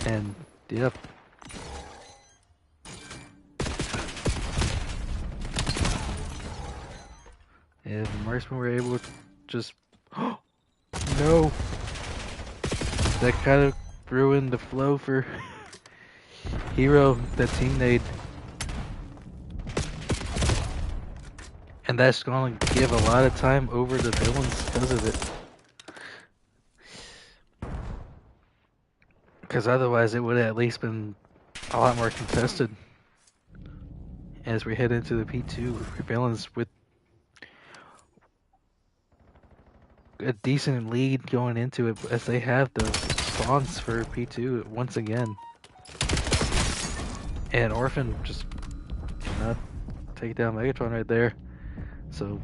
And yep. And Marksman were able to just no. That kind of ruined the flow for Hero, that team nade. And that's going to give a lot of time over the villains because of it. Because otherwise it would have at least been a lot more contested. As we head into the P2, villains with a decent lead going into it, as they have the spawns for P2 once again. And Orphan just cannot take down Megatron right there. So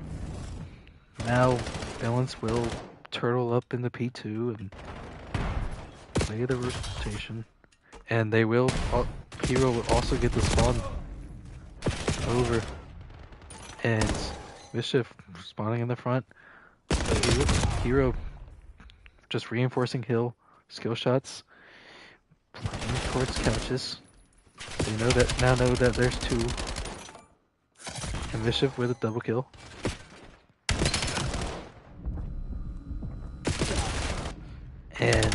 now villains will turtle up in the P2 and play the rotation. And they will, Hero will also get the spawn over. And Mischief spawning in the front. Hero just reinforcing hill, skill shots, playing towards couches. They know that, now know that there's two. And Mischief with a double kill. And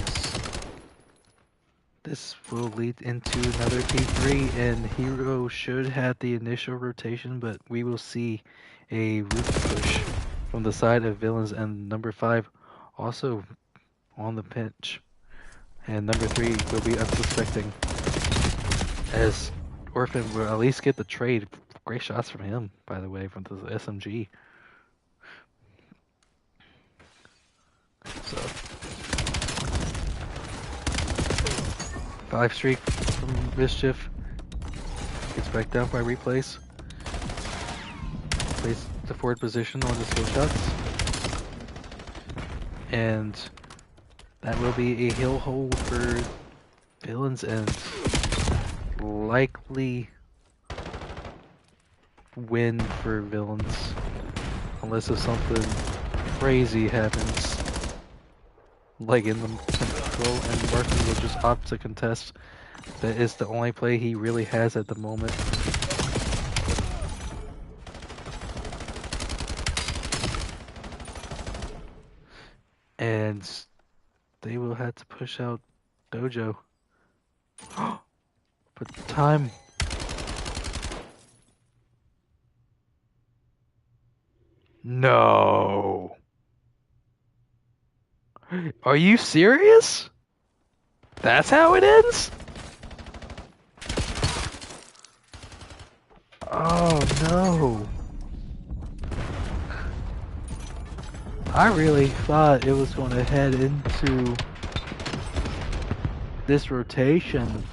this will lead into another P3, and Hero should have the initial rotation, but we will see a roof push from the side of Villains, and number 5 also on the pinch. And number 3 will be unsuspecting, as Orphan will at least get the trade. Great shots from him, by the way, from the SMG. So 5 streak from Mischief. Gets back down by replays. Plays the forward position on the skill shots. And that will be a hill hold for Villains, and likely win for Villains. Unless if something crazy happens. Like in the control, and Martin will just opt to contest. That is the only play he really has at the moment. And they will have to push out Dojo. But time. No. Are you serious? That's how it ends? Oh no. I really thought it was going to head into this rotation.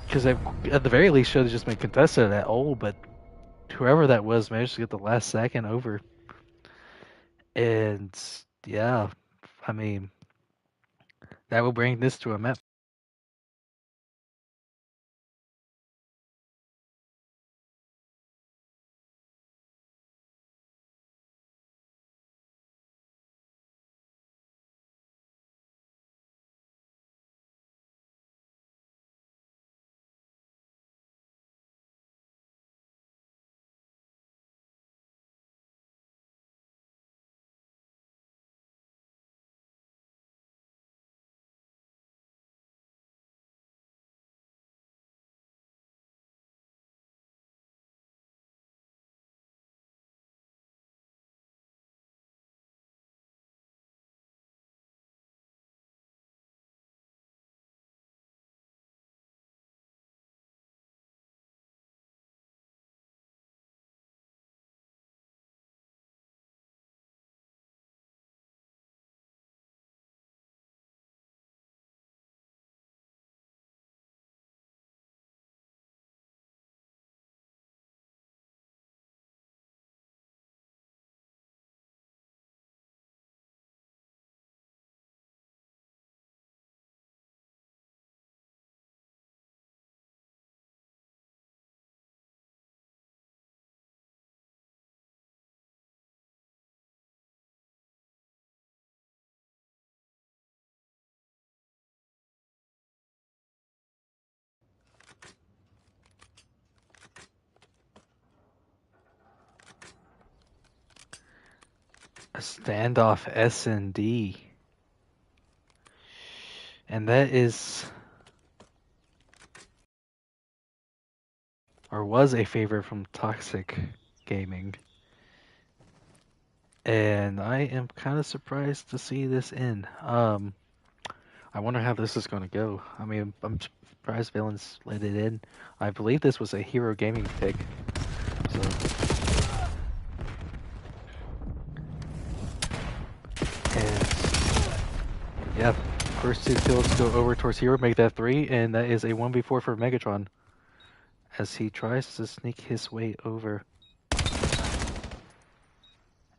Because at the very least should have just been contested at all, but whoever that was managed to get the last second over. And yeah, I mean, that will bring this to a map. A standoff S&D. And that is, or was, a favorite from Toxic Gaming. And I am kind of surprised to see this in. I wonder how this is going to go. I mean, I'm surprised Villains let it in. I believe this was a Hero Gaming pick. So. And yeah, first 2 kills go over towards Hero, make that 3, and that is a 1v4 for Megatron as he tries to sneak his way over.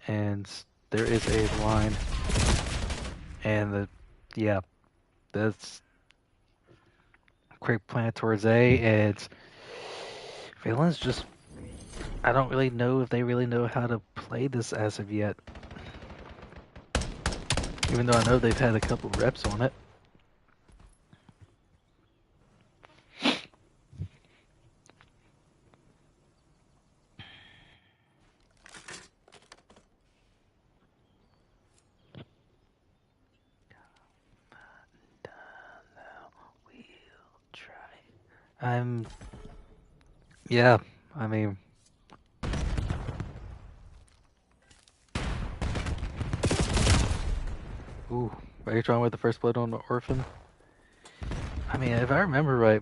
And there is a line, and that's quick plant towards A, and Villains just, I don't really know if they really know how to play this as of yet. Even though I know they've had a couple reps on it. Yeah, I mean, ooh, Megatron with the first blood on the Orphan. I mean, if I remember right,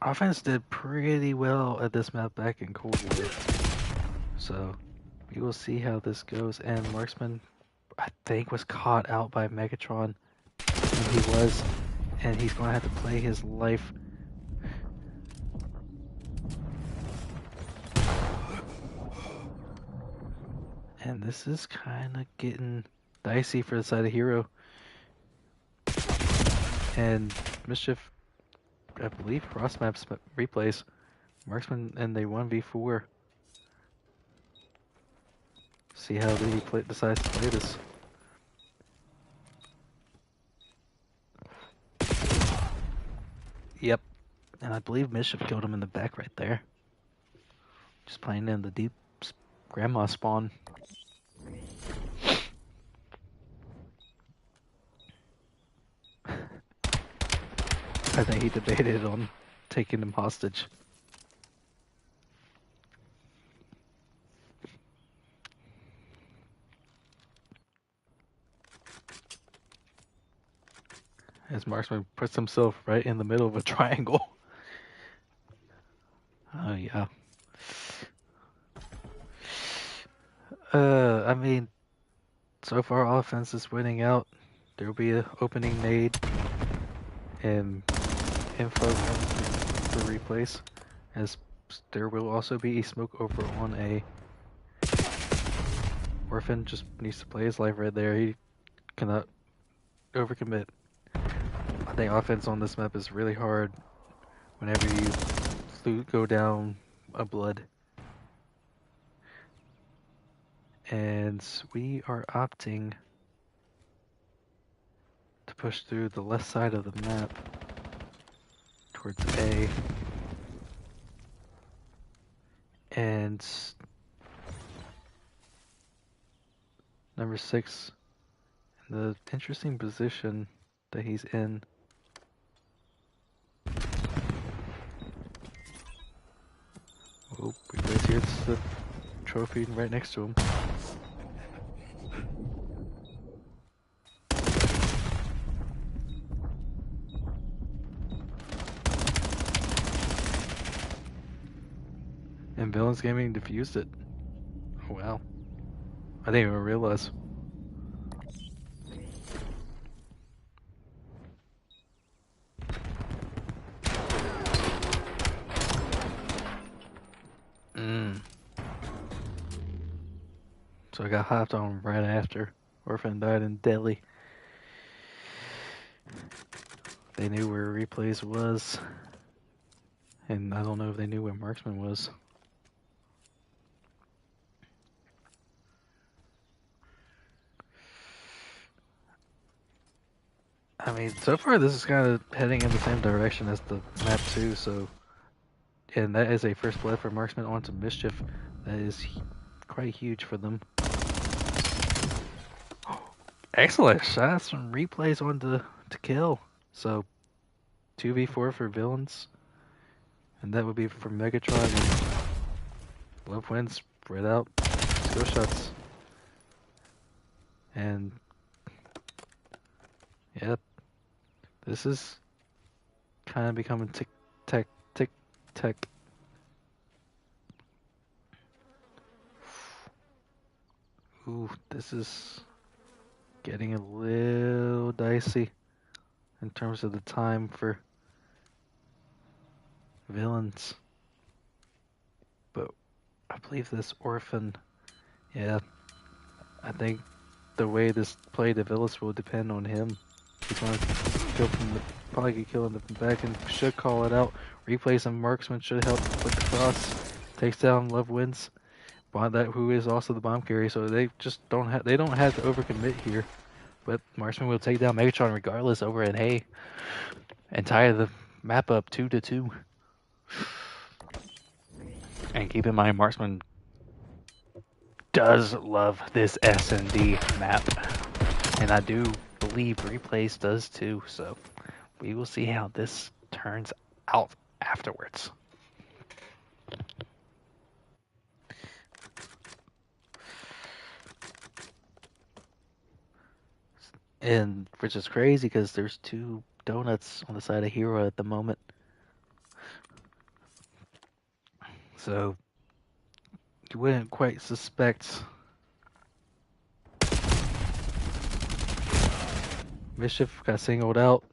offense did pretty well at this map back in Cold War. So, we will see how this goes. And Marksman, I think, was caught out by Megatron. And he was. And he's going to have to play his life. And this is kind of getting dicey for the side of Hero. And Mischief, I believe, cross maps replays Marksman, and they 1v4. See how he decides to play this. Yep, and I believe Mischief killed him in the back right there. Just playing in the deep grandma spawn. I think he debated on taking him hostage. As Marksman puts himself right in the middle of a triangle. Oh yeah. I mean, so far offense is winning out. There will be an opening nade and info for replays, as there will also be a smoke over on a Orphan. Just needs to play his life right there. He cannot overcommit. I think offense on this map is really hard whenever you go down a blood. And we are opting to push through the left side of the map towards A. And number 6 in the interesting position that he's in. Oh, because here's the trophy right next to him. And Villains Gaming defused it. Oh, wow. I didn't even realize. So I got hopped on right after Orphan died in Delhi. They knew where replays was. And I don't know if they knew where Marksman was. I mean, so far this is kind of heading in the same direction as the map 2, so... And that is a first blood for Marksman onto Mischief. That is quite huge for them. Excellent shots from replays on to kill. So, 2v4 for Villains. And that would be for Megatron and Love Wins spread out skill shots. And yep, this is kind of becoming tick tack. Ooh, this is getting a little dicey in terms of the time for Villains. But I believe this Orphan, yeah, I think the way this play develops will depend on him. He's going to kill from the, probably get killed in the back and should call it out. Replays and Marksman should help with the cross. Takes down Love Wins. That who is also the bomb carrier, so they just don't have to overcommit here. But Marksman will take down Megatron regardless over at A and tie the map up 2-2. And keep in mind, Marksman does love this S&D map, and I do believe Replays does too. So we will see how this turns out afterwards. And which is crazy because there's 2 donuts on the side of Hero at the moment. So you wouldn't quite suspect Mischief got singled out,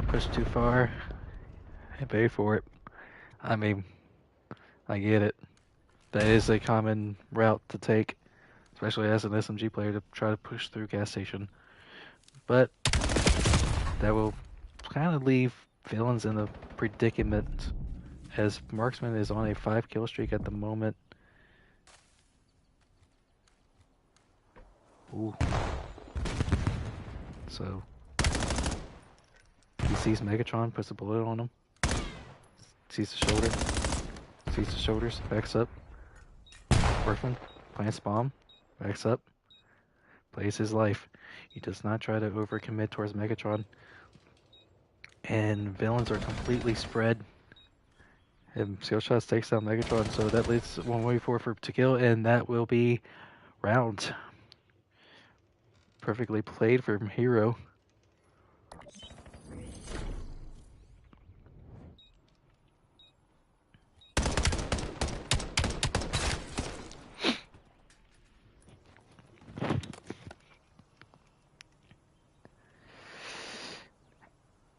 pushed too far, and paid for it. I mean, I get it. That is a common route to take, especially as an SMG player, to try to push through gas station. But that will kind of leave villains in a predicament, as Marksman is on a 5 kill streak at the moment. Ooh. So he sees Megatron, puts a bullet on him, sees the shoulder, sees the shoulders, backs up. Orphan plants bomb, backs up, plays his life. He does not try to overcommit towards Megatron. And villains are completely spread. And Skill Shots takes down Megatron, so that leads 1v4 for to kill, and that will be round. Perfectly played from Hero.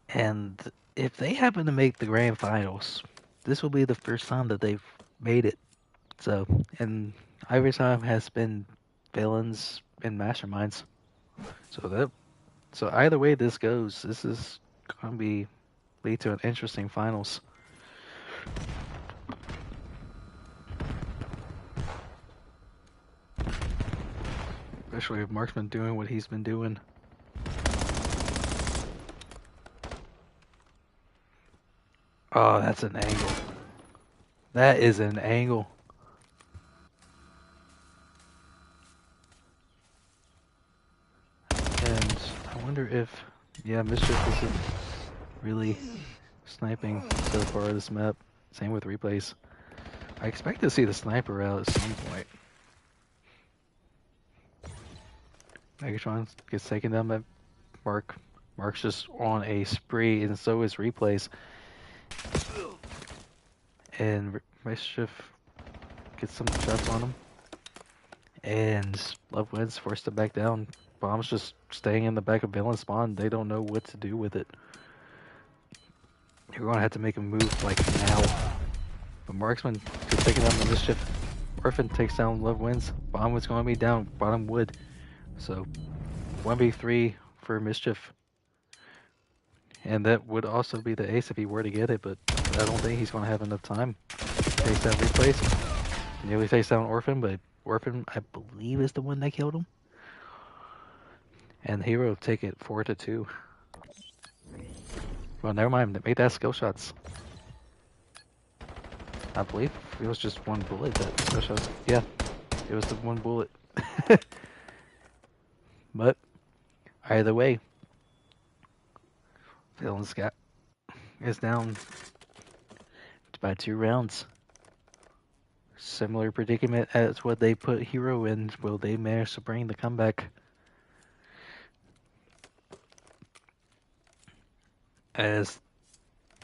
And if they happen to make the grand finals, this will be the first time that they've made it. So, and every time has been villains and masterminds. So either way this goes, this is going to lead to an interesting finals. Especially if Marksman doing what he's been doing. Oh, that's an angle. That is an angle. And I wonder if, yeah, Mischief isn't really sniping so far this map. Same with replays. I expect to see the sniper out at some point. Megatron gets taken down by Mark. Mark's just on a spree, and so is replays. And Mischief gets some shots on him. And Love Wins, forced to back down. Bomb's just staying in the back of villain spawn. They don't know what to do with it. You're gonna have to make a move like now. But Marksman gets taken down the Mischief. Orphan takes down Love Wins. Bomb was gonna be down bottom wood. So 1v3 for Mischief. And that would also be the ace if he were to get it, but I don't think he's gonna have enough time. Takes down replays. Nearly takes down Orphan, but Orphan, I believe, is the one that killed him. And Hero take it 4-2. Well, never mind. Make that skill shots. I believe it was just one bullet that skill shots. Yeah, it was the one bullet. But either way, Villains is down by 2 rounds. Similar predicament as what they put Hero in. Will they manage to bring the comeback? As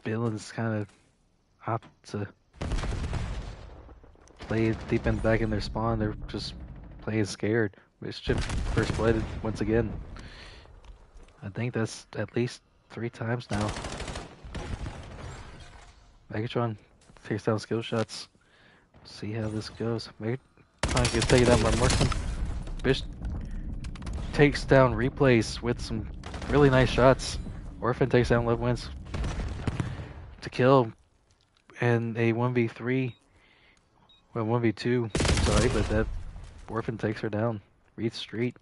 Villains kind of opt to play deep in back in their spawn, they're just playing scared. Mischief first blooded once again. I think that's at least 3 times now. Megatron takes down skill shots. See how this goes. Megatron gets taken down by Marksman. Bish takes down replays with some really nice shots. Orphan takes down Love Wins to kill in a 1v3. Well, 1v2. Sorry, but that Orphan takes her down. Reed Street.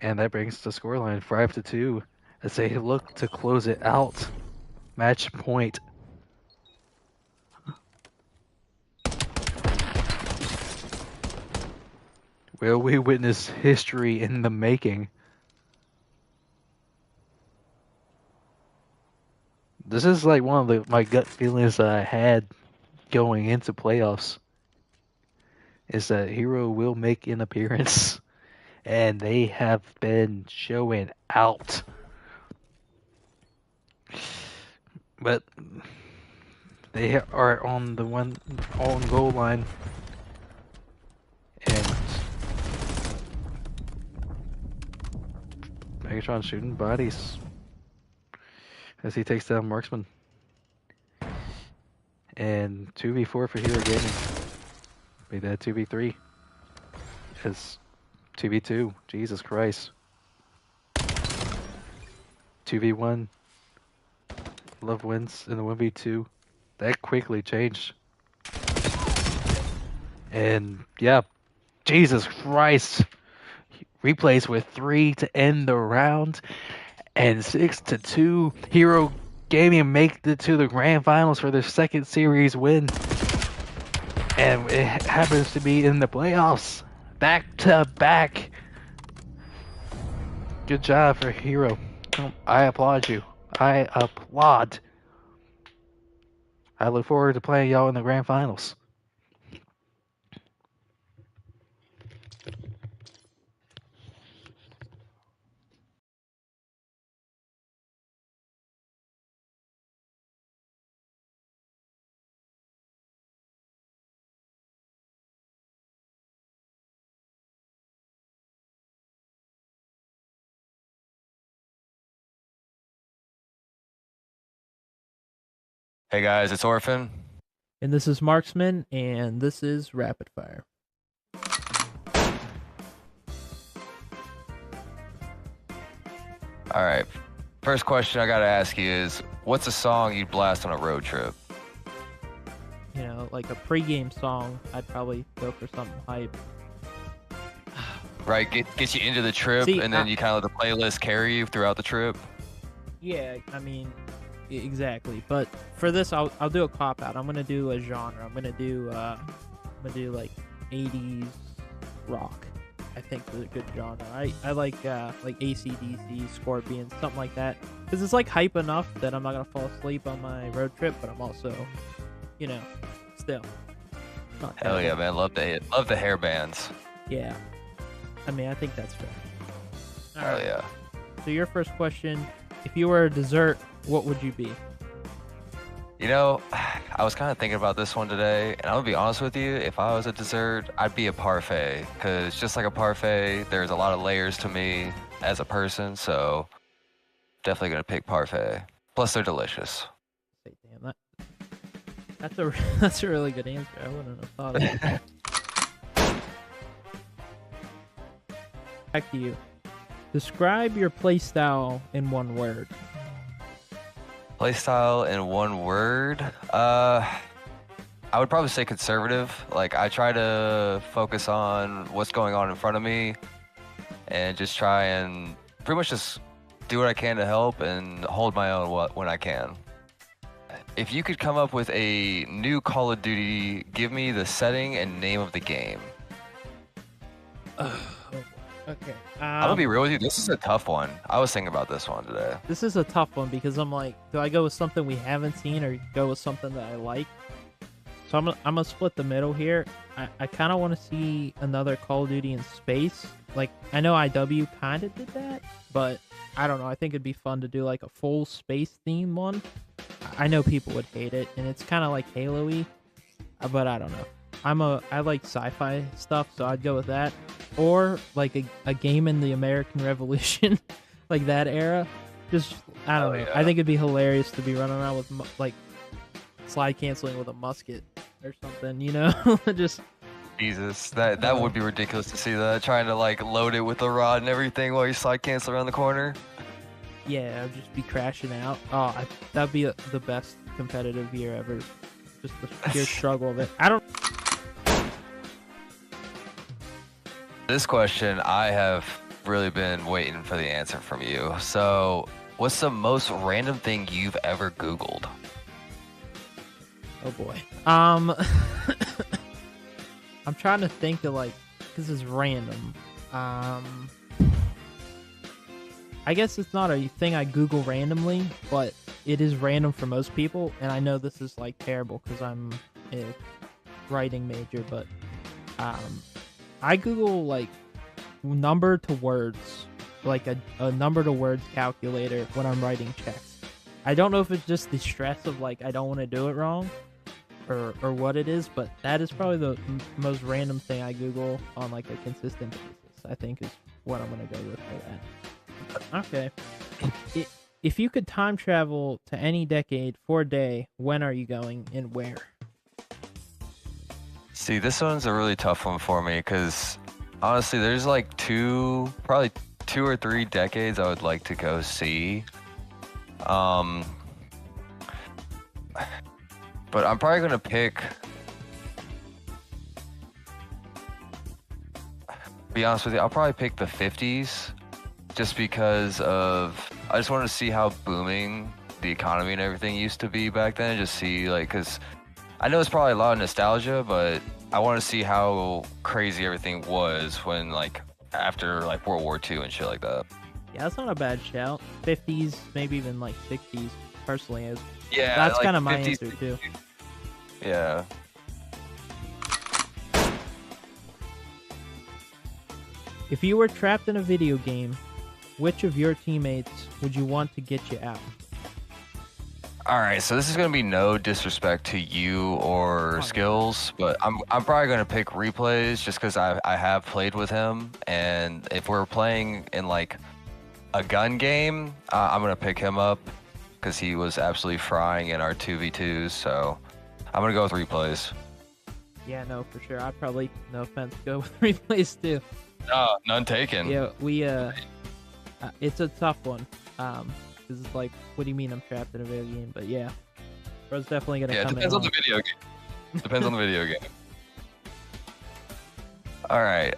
And that brings the scoreline 5-2 as they look to close it out. Match point. Will we witness history in the making? This is like one of my gut feelings that I had going into playoffs. Is that Hero will make an appearance, and they have been showing out. But they are on the on goal line, and Megatron shooting bodies as he takes down Marksman. And 2v4 for Hero Gaming. Made that 2v3. As 2v2. Jesus Christ. 2v1. Love wins in the 1v2. That quickly changed. And yeah, Jesus Christ. Replays with 3 to end the round. And 6-2. Hero Gaming make it to the grand finals for their second series win. And it happens to be in the playoffs. Back to back. Good job for Hero. I applaud you. I applaud. I look forward to playing y'all in the grand finals. Hey guys, it's Orphan. And this is Marksman, and this is Rapid Fire. All right. First question I gotta ask you is, what's a song you'd blast on a road trip? You know, like a pregame song, I'd probably go for something hype. Right, get you into the trip, See, and then you kind of let the playlist carry you throughout the trip. Yeah, I mean, exactly. But for this, I'll do a cop out. I'm gonna do a genre. I'm gonna do like 80s rock. I think is a good genre. I like AC/DC, Scorpions, something like that, because it's like hype enough that I'm not gonna fall asleep on my road trip, but I'm also, you know, still. Not Hell terrible. yeah, man! Love the hair bands. Yeah, I mean, I think that's fair. All Hell right. yeah. So your first question: if you were a dessert, what would you be? You know, I was kind of thinking about this one today, and I'm gonna be honest with you. If I was a dessert, I'd be a parfait, because just like a parfait, there's a lot of layers to me as a person. So definitely gonna pick parfait. Plus, they're delicious. Say, damn, that's a really good answer. I wouldn't have thought of it. Back to you. Describe your playstyle in one word. Playstyle in one word? I would probably say conservative. Like, I try to focus on what's going on in front of me and just try and pretty much just do what I can to help and hold my own when I can. If you could come up with a new Call of Duty, give me the setting and name of the game. Okay. I'm gonna be real with you, this is a tough one. I was thinking about this one today. This is a tough one because I'm like, do I go with something we haven't seen or go with something that I like? So I'm gonna split the middle here. I kind of want to see another Call of Duty in space. Like, I know IW kind of did that, but I don't know. I think it'd be fun to do like a full space theme one. I know people would hate it, and it's kind of like Halo-y, but I don't know. I like sci-fi stuff, so I'd go with that. Or like a game in the American Revolution, like that era. Just, I don't know. Yeah. I think it'd be hilarious to be running around with like slide canceling with a musket or something, you know? Just Jesus, that would be ridiculous to see that. Trying to like load it with the rod and everything while you slide cancel around the corner. yeah, I'd just be crashing out. Oh, that'd be the best competitive year ever. Just the sheer struggle of it. I don't. This question, I have really been waiting for the answer from you. So, what's the most random thing you've ever Googled? Oh boy. I'm trying to think of like, this is random. I guess it's not a thing I Google randomly, but it is random for most people, and I know this is like terrible because I'm a writing major, but I Google like number to words, like a number to words calculator when I'm writing checks. I don't know if it's just the stress of like I don't want to do it wrong, or what it is, but that is probably the most random thing I Google on like a consistent basis. I think is what I'm gonna go with for that. Okay, if you could time travel to any decade for a day, when are you going and where? See, this one's a really tough one for me because honestly, there's like probably 2 or 3 decades I would like to go see. But I'm probably gonna pick. Be honest with you, I'll probably pick the 50s, just because I just want to see how booming the economy and everything used to be back then. Just see because I know it's probably a lot of nostalgia, but I want to see how crazy everything was when after World War II and shit like that. Yeah, that's not a bad shout. 50s, maybe even like 60s. Personally, is Yeah, that's kind of my 50s, answer too. Yeah. If you were trapped in a video game, which of your teammates would you want to get you out? All right, so this is gonna be no disrespect to you or skills, but I'm probably gonna pick replays just because I have played with him, and if we're playing in like a gun game, I'm gonna pick him up because he was absolutely frying in our 2v2s. So I'm gonna go with replays. Yeah, no, for sure. I'd probably, no offense, go with replays too. None taken. Yeah, we it's a tough one. Because it's like, what do you mean I'm trapped in a video game? But yeah, bro's definitely gonna Yeah, it come depends on the video game. Depends on the video game. All right.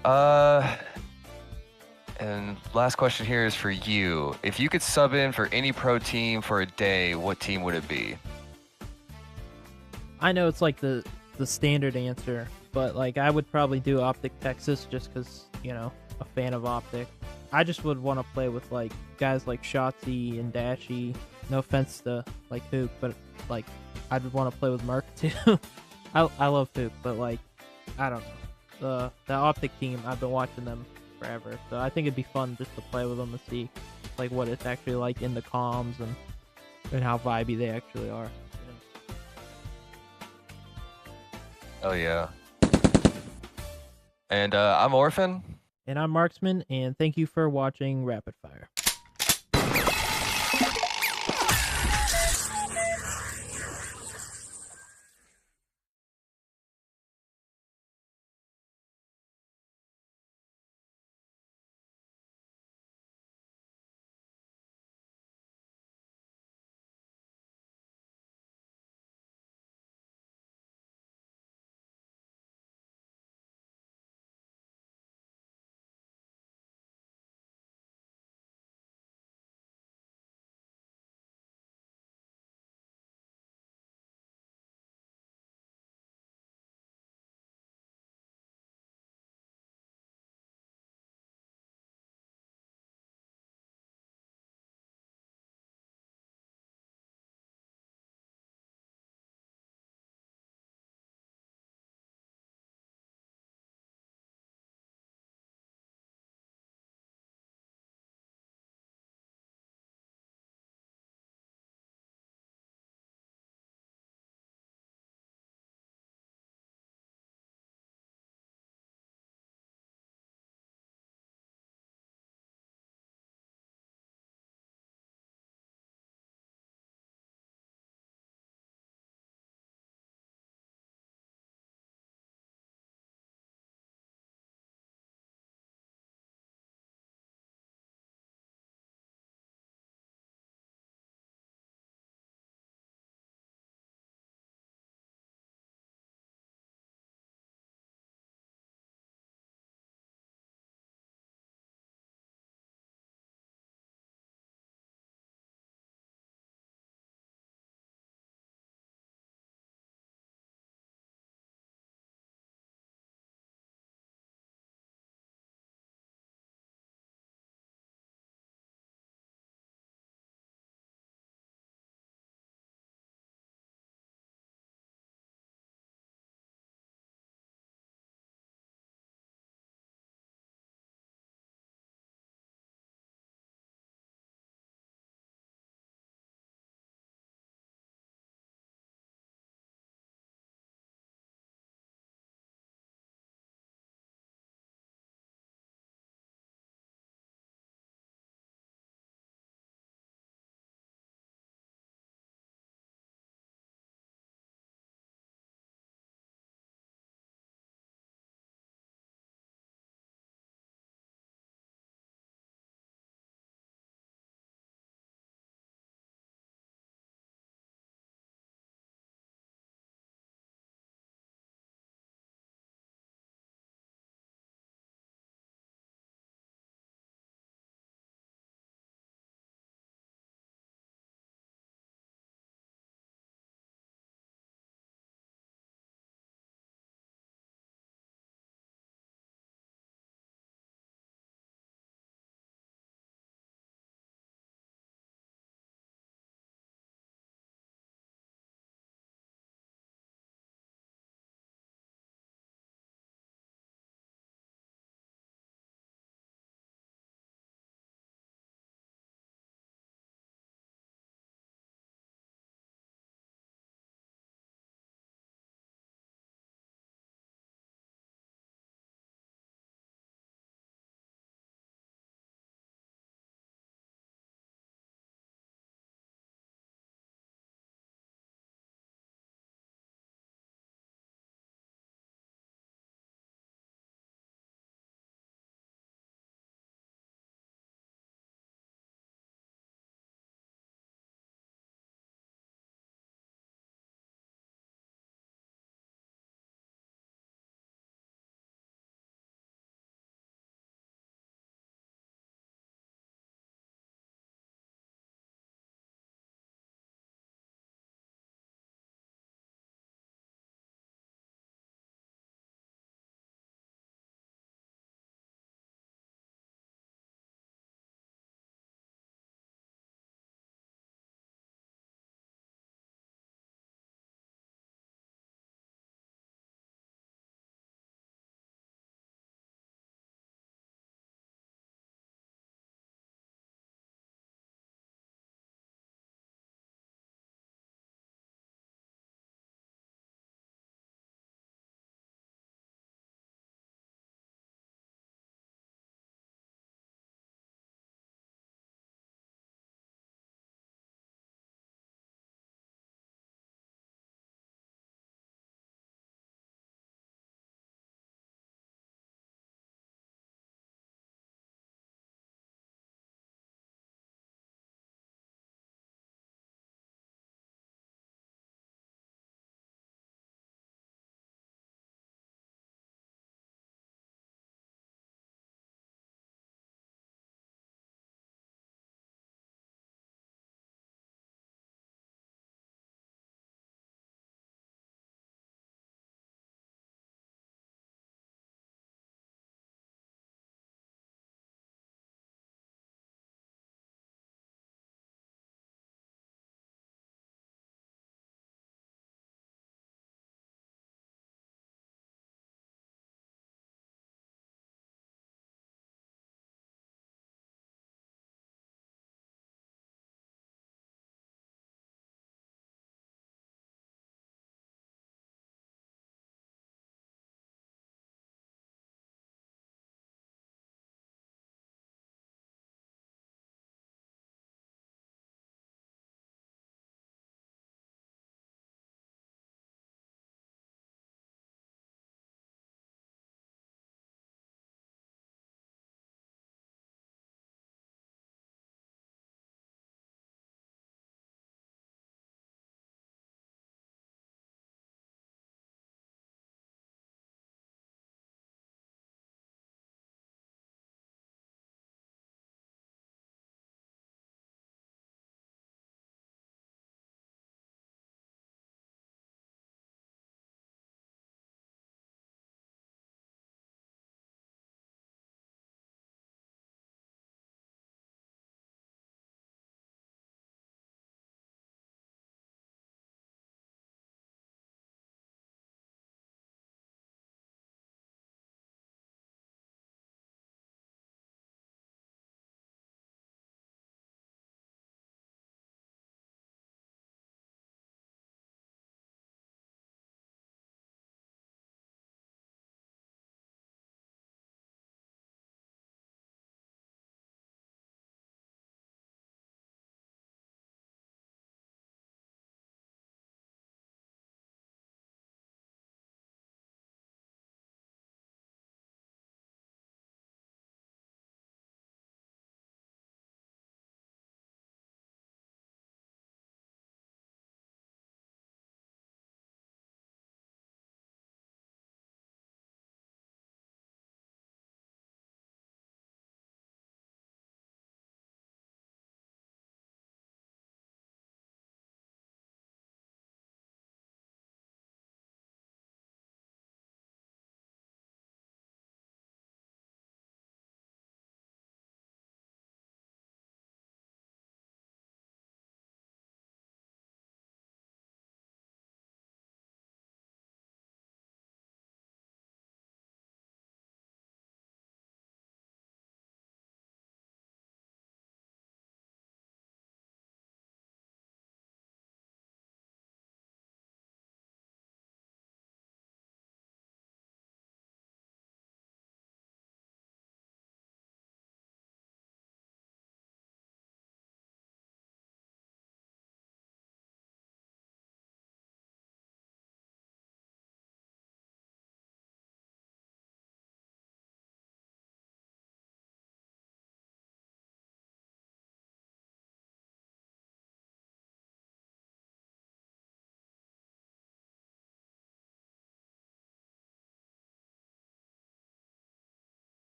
And last question here is for you. If you could sub in for any pro team for a day, what team would it be? I know it's like the standard answer, but like I would probably do Optic Texas just because, you know, a fan of Optic. I just would want to play with like guys like Shotzi and Dashy. No offense to like Hook, but like I'd want to play with Merc too. I love Hook, but like I don't know. The Optic team, I've been watching them forever, so I think it'd be fun just to play with them and see like what it's actually like in the comms and how vibey they actually are. You know? Oh yeah. And I'm Orphan. And I'm Marksman, and thank you for watching Rapid Fire.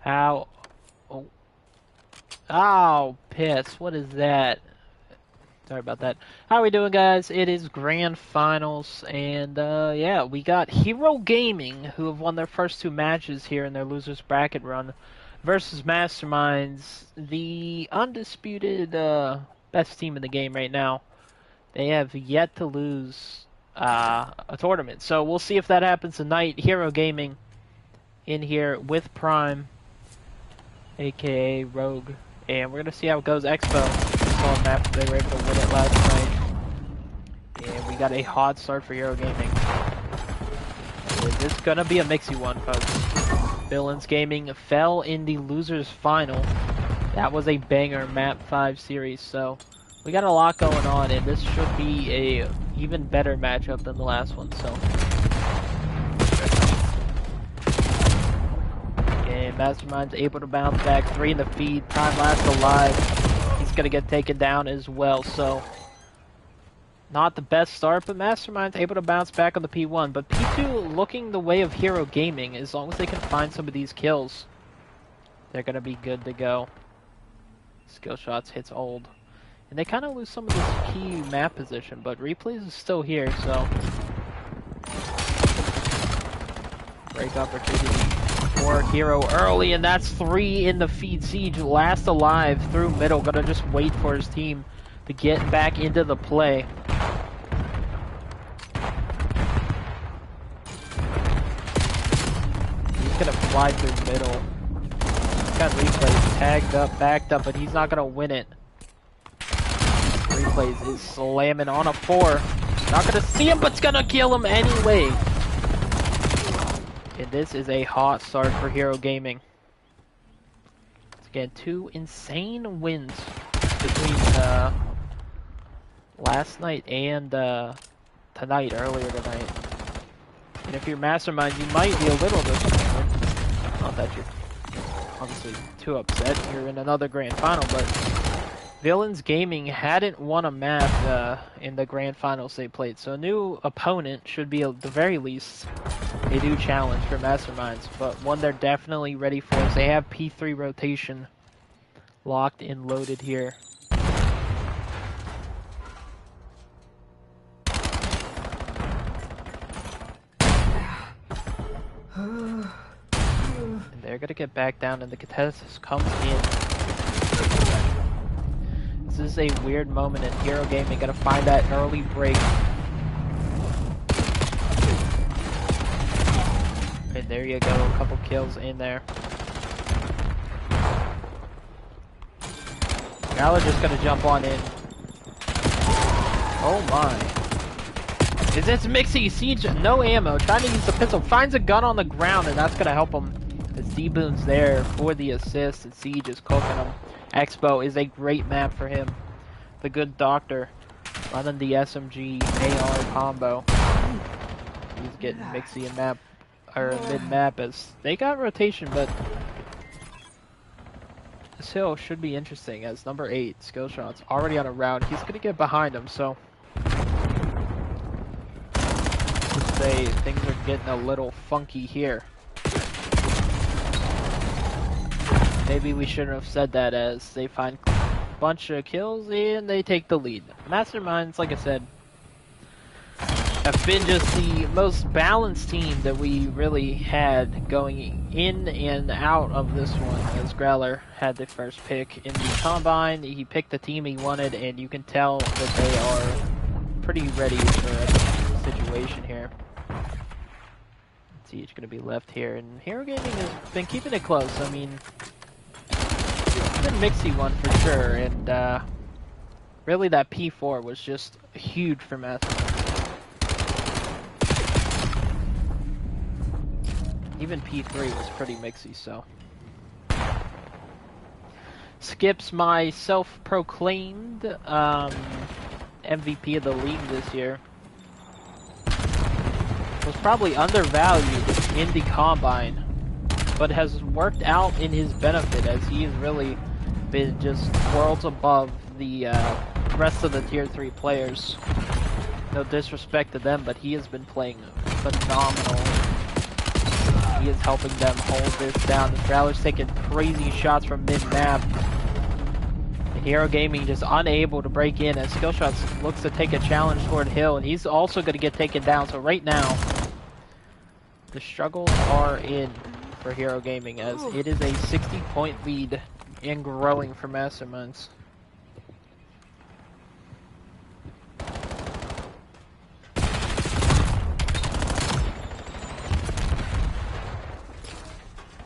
How? Oh. Oh, piss. What is that? Sorry about that. How are we doing, guys? It is Grand Finals, and yeah, we got Hero Gaming, who have won their first 2 matches here in their losers bracket run, versus Masterminds, the undisputed best team in the game right now. They have yet to lose a tournament, so we'll see if that happens tonight. Hero Gaming in here with Prime, aka Rogue, and we're gonna see how it goes. Expo. On map, they were able to win it last night, and we got a hot start for Hero Gaming. It's gonna be a mixy one, folks. Villains Gaming fell in the losers final. That was a banger map 5 series, so we got a lot going on, and this should be a even better matchup than the last one. So, and Mastermind's able to bounce back. 3 in the feed. Prime last alive. He's going to get taken down as well, so not the best start, but Mastermind's able to bounce back on the P1. But P2 looking the way of Hero Gaming. As long as they can find some of these kills, they're going to be good to go. Skill shots hits old. And they kind of lose some of this key map position, but replays is still here, so break opportunity for Hero early, and that's 3 in the feed. Siege last alive through middle, gonna just wait for his team to get back into the play. He's gonna fly through middle. He's got replays tagged up, backed up, but he's not gonna win it. Replays is slamming on a 4. Not gonna see him, but it's gonna kill him anyway. And this is a hot start for Hero Gaming. It's again 2 insane wins between last night and tonight, earlier tonight. And if you're Mastermind, you might be a little disappointed. Not that you're obviously too upset. You're in another grand final, but Villains Gaming hadn't won a map in the grand finals they played, so a new opponent should be at the very least a new challenge for Masterminds, but one they're definitely ready for as they have P3 rotation locked and loaded here. And they're gonna get back down, and the contest comes in. This is a weird moment in Hero Gaming. Gotta find that early break. And there you go, a couple kills in there. Now they're just gonna jump on in. Oh my. Is this Mixie? Siege, no ammo, trying to use the pistol, finds a gun on the ground, and that's gonna help him. As D-Boon's there for the assist, and Siege is cooking him. Expo is a great map for him. The good doctor running the SMG AR combo. He's getting Mixie in map, or mid-map, as they got rotation, but this hill should be interesting as number 8, skill shots, already on a round. He's gonna get behind him, so let's say things are getting a little funky here. Maybe we shouldn't have said that, as they find a bunch of kills and they take the lead. Masterminds, like I said, have been just the most balanced team that we really had going in and out of this one, as Growler had the first pick in the Combine. He picked the team he wanted, and you can tell that they are pretty ready for a situation here. Siege gonna be left here, and Hero Gaming has been keeping it close. I mean, a mixy one for sure, and really that P4 was just huge for Mastermind. Even P3 was pretty mixy, so. Skips, my self-proclaimed MVP of the league this year, was probably undervalued in the Combine, but has worked out in his benefit, as he has really been just worlds above the rest of the tier 3 players. No disrespect to them, but he has been playing phenomenal. he is helping them hold this down. The Growler's taking crazy shots from mid-map. Hero Gaming just unable to break in as Skillshots looks to take a challenge toward Hill, and he's also going to get taken down. So right now, the struggles are in for Hero Gaming as it is a 60-point lead and growing for Masterminds.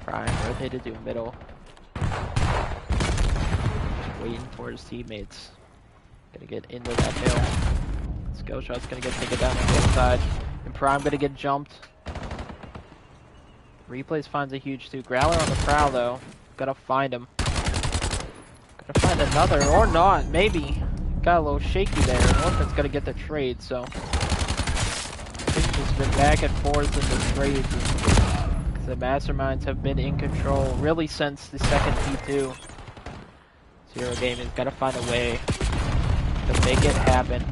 Prime rotated to middle. Waiting for his teammates. Gonna get into that hill. Skillshot's gonna get taken down on the inside. And Prime gonna get jumped. Replays finds a huge 2. Growler on the prowl though. Gotta find him. Gotta find another, or not, maybe. Got a little shaky there. Orphan's gonna get the trade, so. It's just been back and forth in the trades. The Masterminds have been in control really since the second P2. Hero Gaming's gotta find a way to make it happen.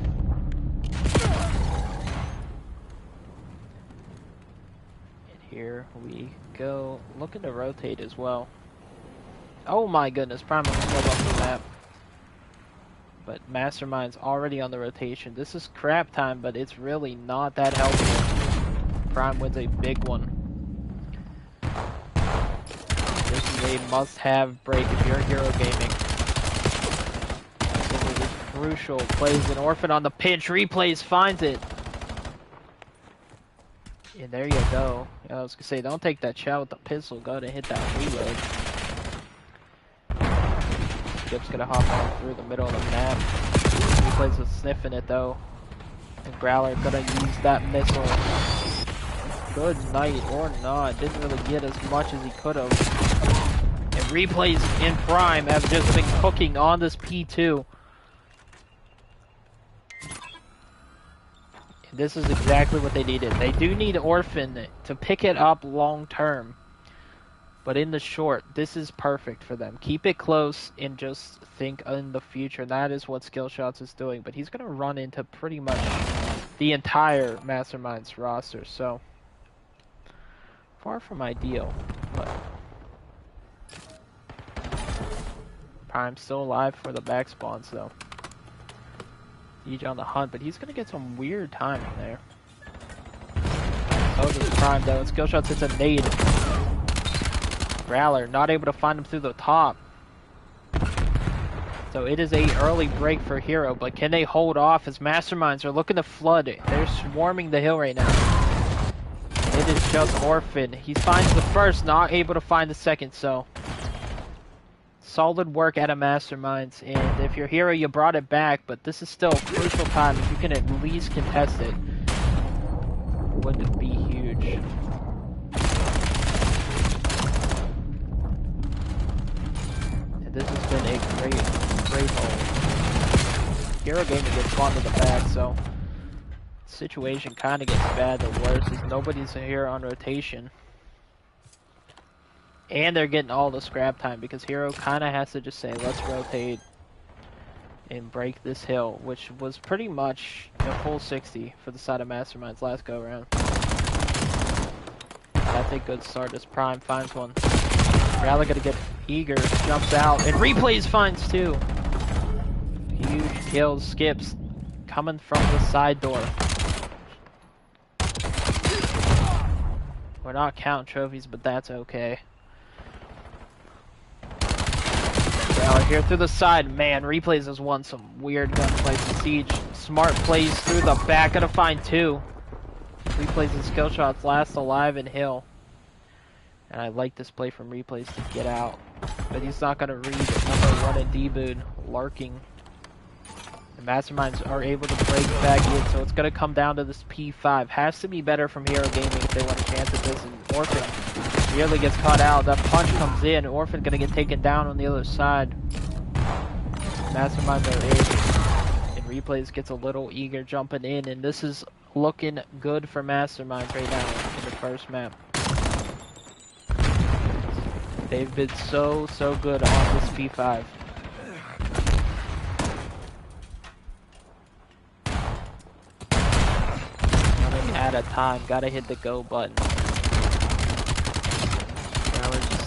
And here we go. Looking to rotate as well. Oh my goodness, Prime is still off the map. But Mastermind's already on the rotation. This is crap time, but it's really not that helpful. Prime wins a big one. This is a must-have break if you're Hero Gaming. Crucial. Plays an Orphan on the pinch. Replays finds it. And there you go. I was gonna say, don't take that shot with the pistol. Go to hit that reload. Skip's gonna hop on through the middle of the map. Replays was sniffing it though. And Growler gonna use that missile. Good night or not. Didn't really get as much as he could have. And Replays in Prime have just been cooking on this P2. This is exactly what they needed. They do need Orphan to pick it up long term. But in the short, this is perfect for them. Keep it close and just think in the future. That is what Skillshots is doing. But he's going to run into pretty much the entire Masterminds roster. So, far from ideal. But Prime's still alive for the back spawns though. Siege on the hunt, but he's gonna get some weird timing there. So does Prime though, and Skillshots hits a nade. Growler not able to find him through the top. So it is a early break for Hero, but can they hold off as Masterminds are looking to flood it? They're swarming the hill right now. It is just Orphan. He finds the first, not able to find the second, so solid work out of Masterminds, and if you're Hero, you brought it back, but this is still a crucial time. If you can at least contest it, would be huge. And this has been a great hold. Hero Gaming gets spawned to the back, so situation kind of gets bad the worse as nobody's here on rotation. And they're getting all the scrap time because Hero kind of has to just say, let's rotate and break this hill, which was pretty much a full 60 for the side of Masterminds last go around. That's a good start as Prime finds one. Rally gonna get eager, jumps out, and Replays finds 2. Huge kills, skips coming from the side door. We're not counting trophies, but that's okay. Here through the side, man, Replays has won some weird gunplay in Siege. Smart plays through the back, gonna find 2. Replays and Skillshots last alive in Hill. And I like this play from Replays to get out. But he's not gonna read number 1 in D-Boon, lurking. The Masterminds are able to break back in, so it's gonna come down to this P5. Has to be better from Hero Gaming if they want a chance at this, and Orphan nearly gets caught out. That punch comes in. Orphan gonna get taken down on the other side. Masterminds are in. And Replays gets a little eager jumping in. And this is looking good for Masterminds right now in the first map. They've been so good on this P5. Running out of time. Gotta hit the go button.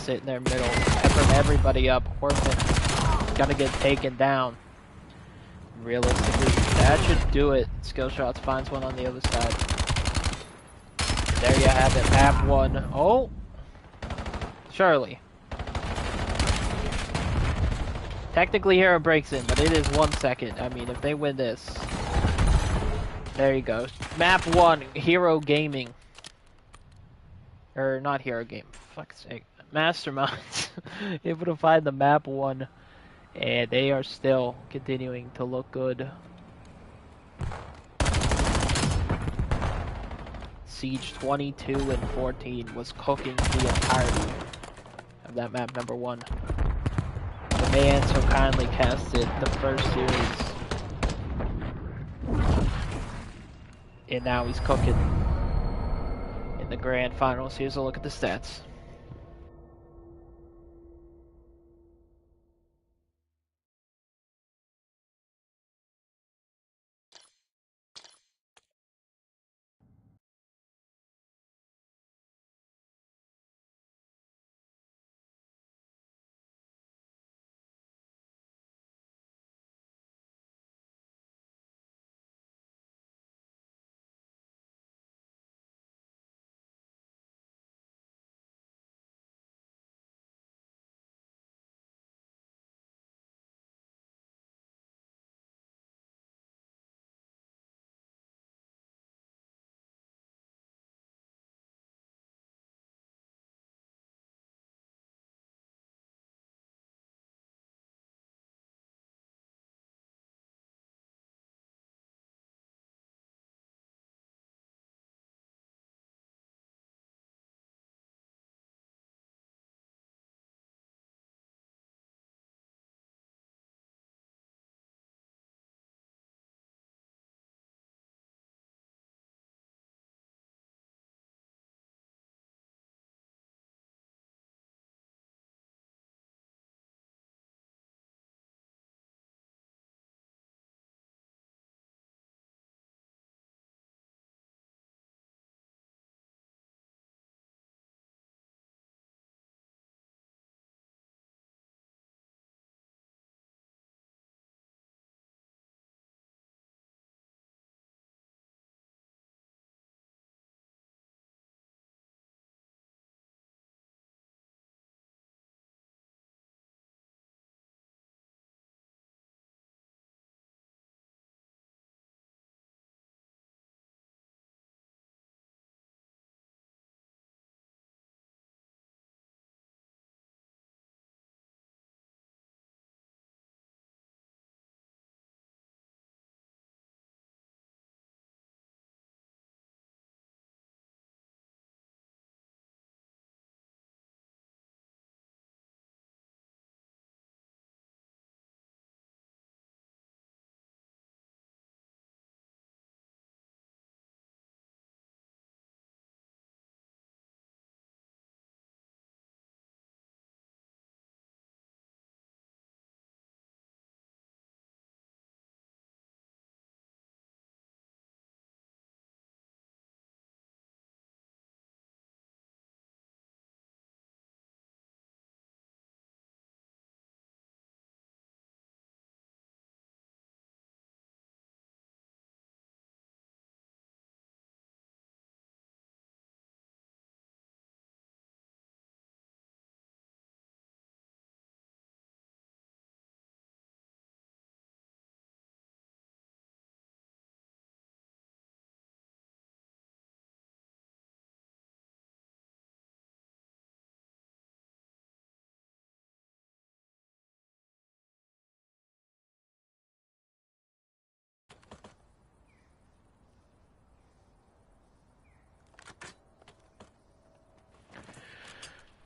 sitting there middle, peppering everybody up. Orphan gonna get taken down. Realistically, that should do it. Skill Shots finds one on the other side. There you have it, map 1. Oh! Surely. Technically Hero breaks in, but it is 1 second. I mean, if they win this... There you go. Map 1, Hero Gaming. Or, not Hero Game. Fuck's sake. Masterminds. Able to find the map 1. And they are still continuing to look good. Siege 22 and 14 was cooking the entirety of that map number 1. The man so kindly casted the first series. And now he's cooking in the grand finals. Here's a look at the stats.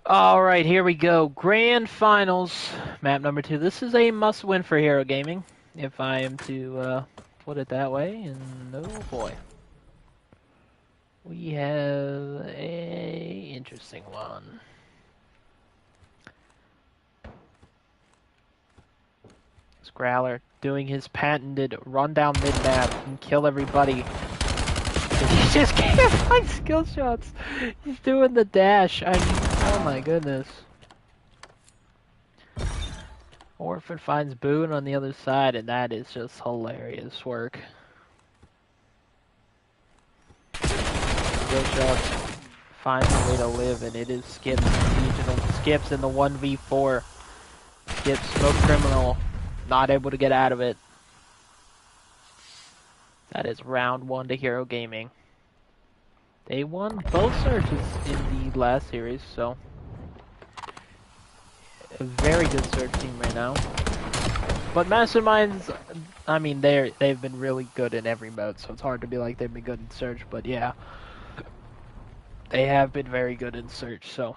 All right, here we go. Grand Finals, map number 2. This is a must-win for Hero Gaming, if I am to put it that way. And oh boy, we have a interesting one. Growler doing his patented run down mid-map and kill everybody. He just can't find skill shots. He's doing the dash. I mean, oh my goodness. Orphan finds Boone on the other side, and that is just hilarious work. Skillshot finds a way to live, and it is Skips. Skips in the 1v4. Skips, smoke criminal, not able to get out of it. That is round 1 to Hero Gaming. They won both searches in the last series, so a very good search team right now. But Masterminds, I mean, they've been really good in every mode, so it's hard to be like they've been good in search. But yeah, they have been very good in search. So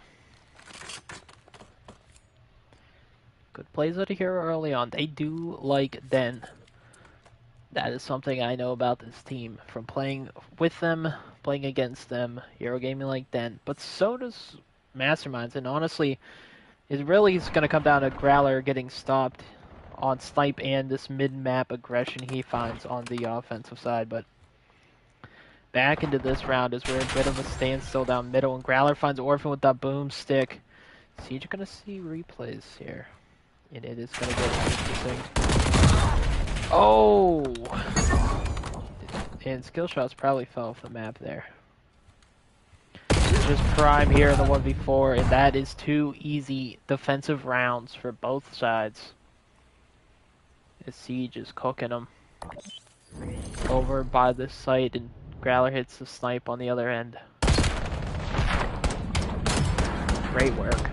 good plays out of Hero early on. They do like Den. That is something I know about this team from playing with them, playing against them. Hero Gaming like Den, but so does Masterminds. And honestly, it really is going to come down to Growler getting stopped on snipe and this mid-map aggression he finds on the offensive side. But back into this round as we're in a bit of a standstill down middle, and Growler finds Orphan with that boomstick. Siege going to see replays here, and it is going to get interesting. Oh! And skill shots probably fell off the map there. Just Prime here in the 1v4, and that is 2 easy defensive rounds for both sides. As Siege is cooking them over by the site, and Growler hits the snipe on the other end. Great work.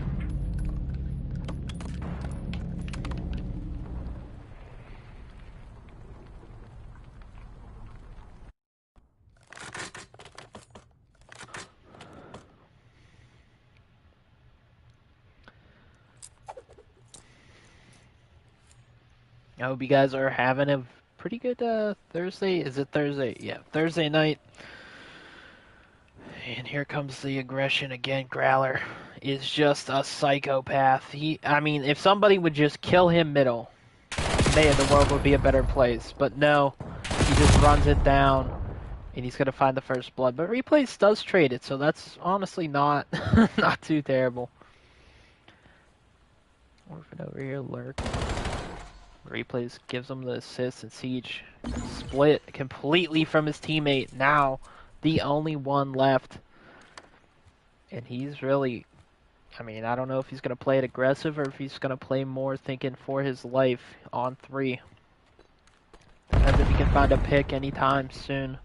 I hope you guys are having a pretty good Thursday. Is it Thursday? Yeah, Thursday night. And here comes the aggression again. Growler is just a psychopath. I mean, if somebody would just kill him middle, man, the world would be a better place. But no, he just runs it down, and he's gonna find the first blood. But Replays does trade it, so that's honestly not not too terrible. Orphan over here, lurk. Replays gives him the assist, and Siege split completely from his teammate. Now, the only one left. And he's really, I mean, I don't know if he's going to play it aggressive or if he's going to play more thinking for his life on 3. Depends if he can find a pick anytime soon.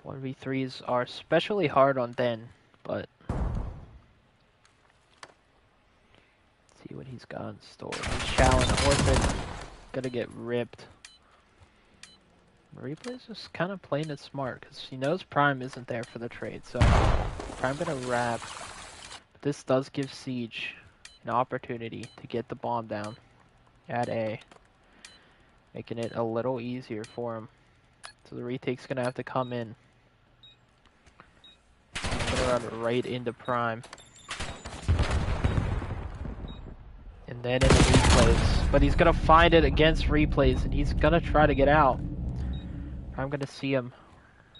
1v3s are especially hard on Den, but see what he's got in store. He's challenging Orphan, gonna get ripped. Replay's just kind of playing it smart because he knows Prime isn't there for the trade, so Prime gonna wrap. But this does give Siege an opportunity to get the bomb down at A, making it a little easier for him. So the retake's gonna have to come in. Gonna run right into Prime. And then in the replays. But he's gonna find it against replays, and he's gonna try to get out. I'm gonna see him.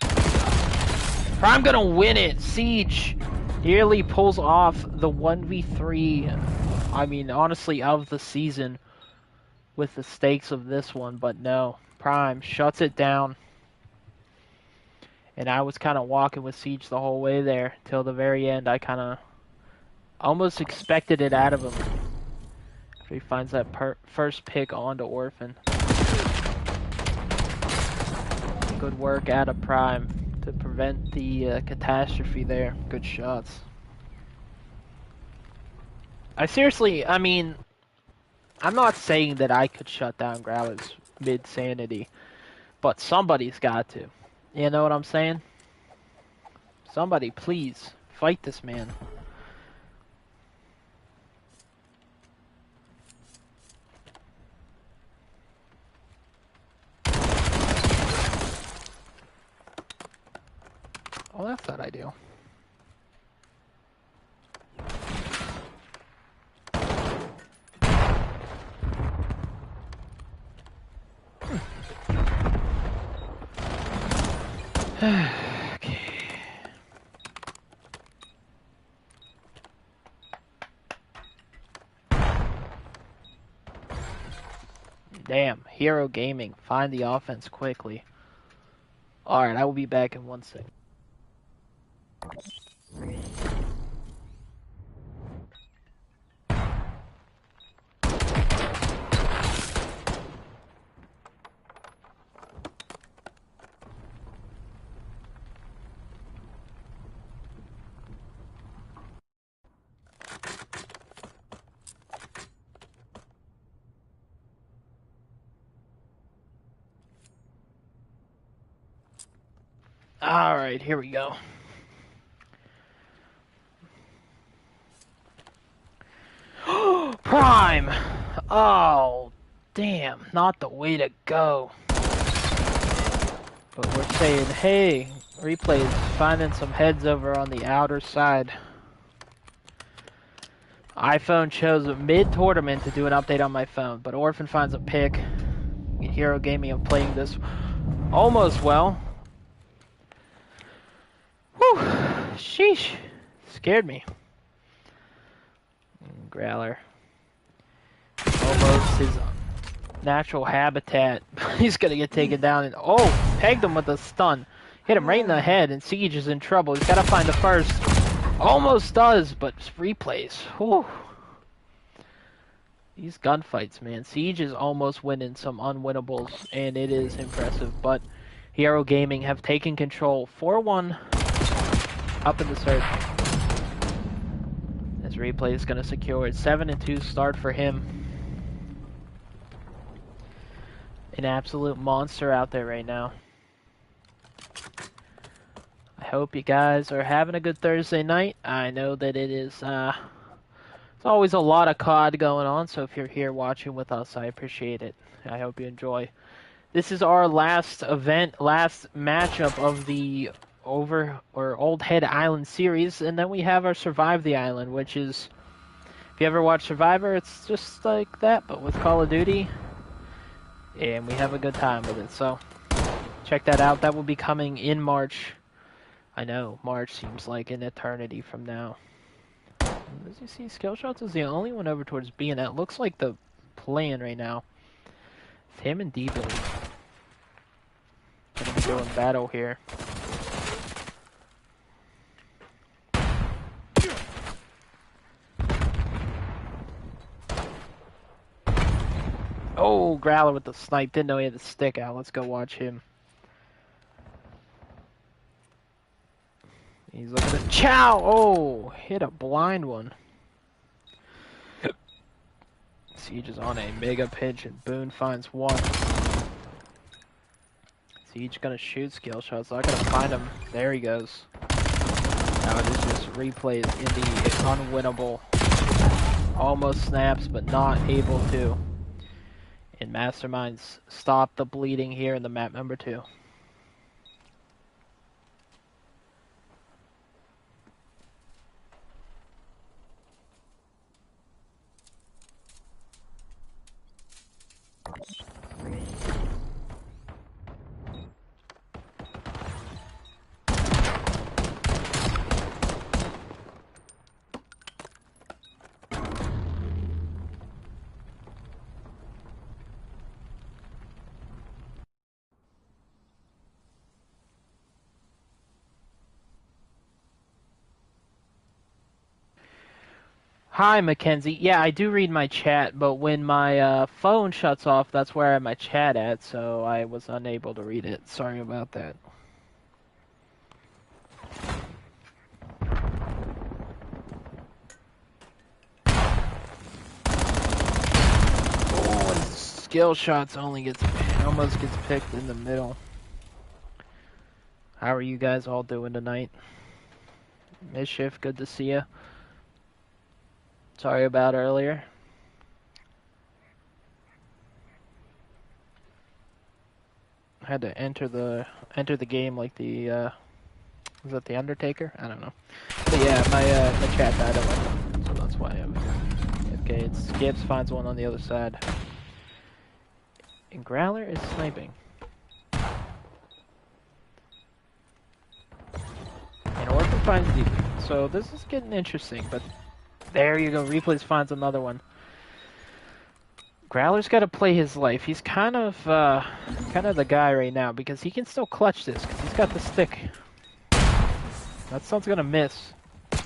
Prime gonna win it! Siege nearly pulls off the 1v3, I mean, honestly, of the season with the stakes of this one, but no. Prime shuts it down. And I was kind of walking with Siege the whole way there, till the very end. I kind of almost expected it out of him. After he finds that first pick onto Orphan. Good work out of Prime to prevent the catastrophe there. Good shots. I mean, I'm not saying that I could shut down Growler's mid-sanity, but somebody's got to. You know what I'm saying? Somebody, please, fight this man. Oh, that's not ideal. Okay. Damn. Hero Gaming. Find the offense quickly. Alright, I will be back in 1 second. Alright, here we go. Prime! Oh, damn. Not the way to go. But we're saying, hey, replays, finding some heads over on the outer side. iPhone chose mid-tournament to do an update on my phone, but Orphan finds a pick. Hero Gaming of playing this almost well. Whew, sheesh, scared me. Growler. Almost his natural habitat. He's gonna get taken down and oh, pegged him with a stun. Hit him right in the head and Siege is in trouble. He's gotta find the first. Almost does, but replays. Whew. These gunfights, man. Siege is almost winning some unwinnables, and it is impressive. But Hero Gaming have taken control 4-1 up in the search. This replay is going to secure it. 7-2 start for him. An absolute monster out there right now. I hope you guys are having a good Thursday night. I know that it is, there's always a lot of COD going on, so if you're here watching with us, I appreciate it. I hope you enjoy. This is our last event, last matchup of the Old Head Island series, and then we have our Survive the Island, which is, if you ever watch Survivor, it's just like that, but with Call of Duty, and we have a good time with it, so check that out. That will be coming in March. I know, March seems like an eternity from now. As you see, Skillshots is the only one over towards B, and that looks like the plan right now. It's him and D-Billy. Gonna be doing battle here. Oh, Growler with the snipe. Didn't know he had the stick out. Let's go watch him. He's looking at Chow! Oh, hit a blind one. Siege is on a mega pinch and Boone finds one. Siege gonna shoot skill shots, not gonna find him. There he goes. Now it is just replays in the unwinnable. Almost snaps, but not able to. And Masterminds stop the bleeding here in the map number 2. Hi, Mackenzie. Yeah, I do read my chat, but when my phone shuts off, that's where I have my chat at, so I was unable to read it. Sorry about that. Oh, and skill shots almost gets picked in the middle. How are you guys all doing tonight? Mischief, good to see you. Sorry about earlier. I had to enter the game like the was that the Undertaker? I don't know. But yeah, my chat died at one, so that's why I'm okay. It's Gibbs finds one on the other side. And Growler is sniping. And Orphan finds D. So this is getting interesting, but there you go. Replays finds another one. Growler's got to play his life. He's kind of the guy right now because he can still clutch this because he's got the stick. That stuff's gonna miss.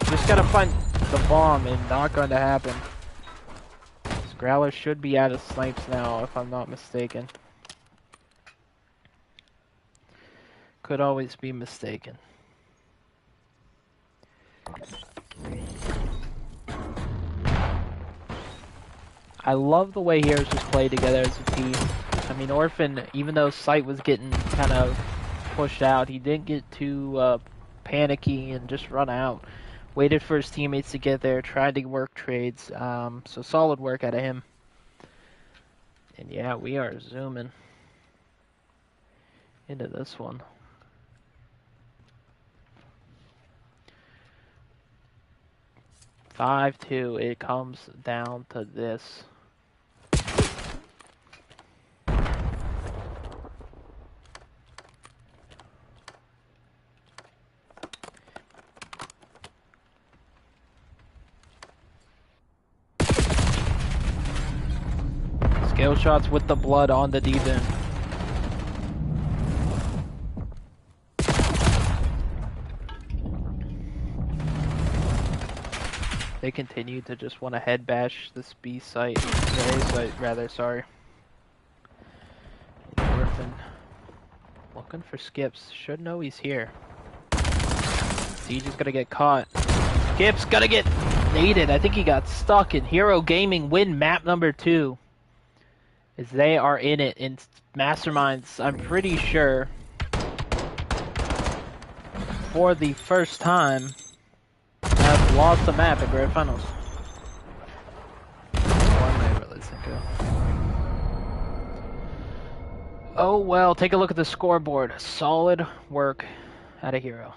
Just gotta find the bomb and not going to happen. This Growler should be out of snipes now, if I'm not mistaken. Could always be mistaken. I love the way Heroes just play together as a team. I mean, Orphan, even though Sight was getting kind of pushed out, he didn't get too panicky and just run out. Waited for his teammates to get there, tried to work trades. So solid work out of him. And yeah, we are zooming into this one. Five, 2, it comes down to this. Skill shots with the blood on the deep end. They continue to just want to head bash this B site, A site rather, sorry. Orphan looking for skips, should know he's here. Siege is gonna get caught. Skips gonna get naded, I think he got stuck, and Hero Gaming win map number 2. As they are in it, in Masterminds, I'm pretty sure, for the first time, have lost the map in Grand Finals. Oh well, take a look at the scoreboard. Solid work out of Hero.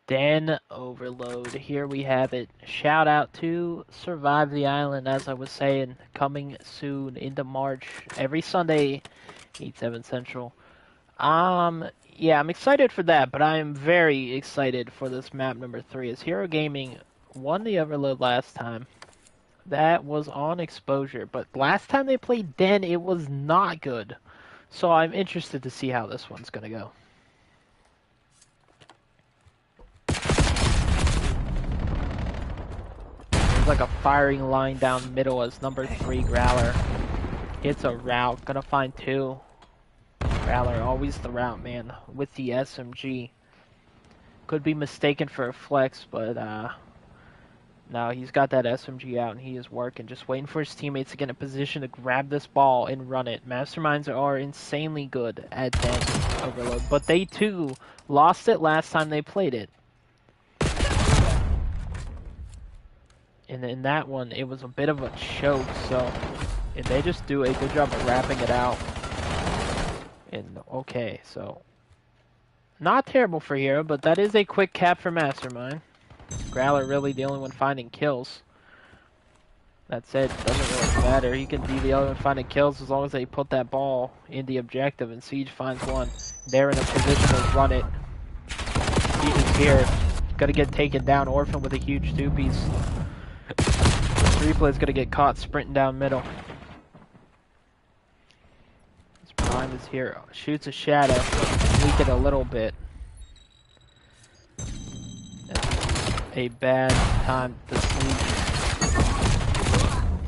Dan Overload, here we have it. Shout out to Survive the Island, as I was saying, coming soon into March, every Sunday, 8/7 Central. Yeah, I'm excited for that, but I am very excited for this map number 3, as Hero Gaming won the Overload last time. That was on Exposure, but last time they played Den, it was not good. So I'm interested to see how this one's gonna go. It's like a firing line down middle as number 3 Growler. It's a route. Gonna find 2. Growler, always the route, man. With the SMG. Could be mistaken for a flex, but no, he's got that SMG out and he is working. Just waiting for his teammates to get in a position to grab this ball and run it. Masterminds are insanely good at that overload, but they too lost it last time they played it. And in that one, it was a bit of a choke, so and they just do a good job of wrapping it out. And okay, so not terrible for Hero, but that is a quick cap for Mastermind. Growler really the only one finding kills. That said, doesn't really matter. He can be the only one finding kills as long as they put that ball in the objective and Siege finds one. They're in a position to run it. Siege is here. Gonna get taken down. Orphan with a huge 2-piece. Replay is gonna get caught sprinting down middle. This Prime is here. Shoots a shadow. Weak it a little bit. A bad time to sleep.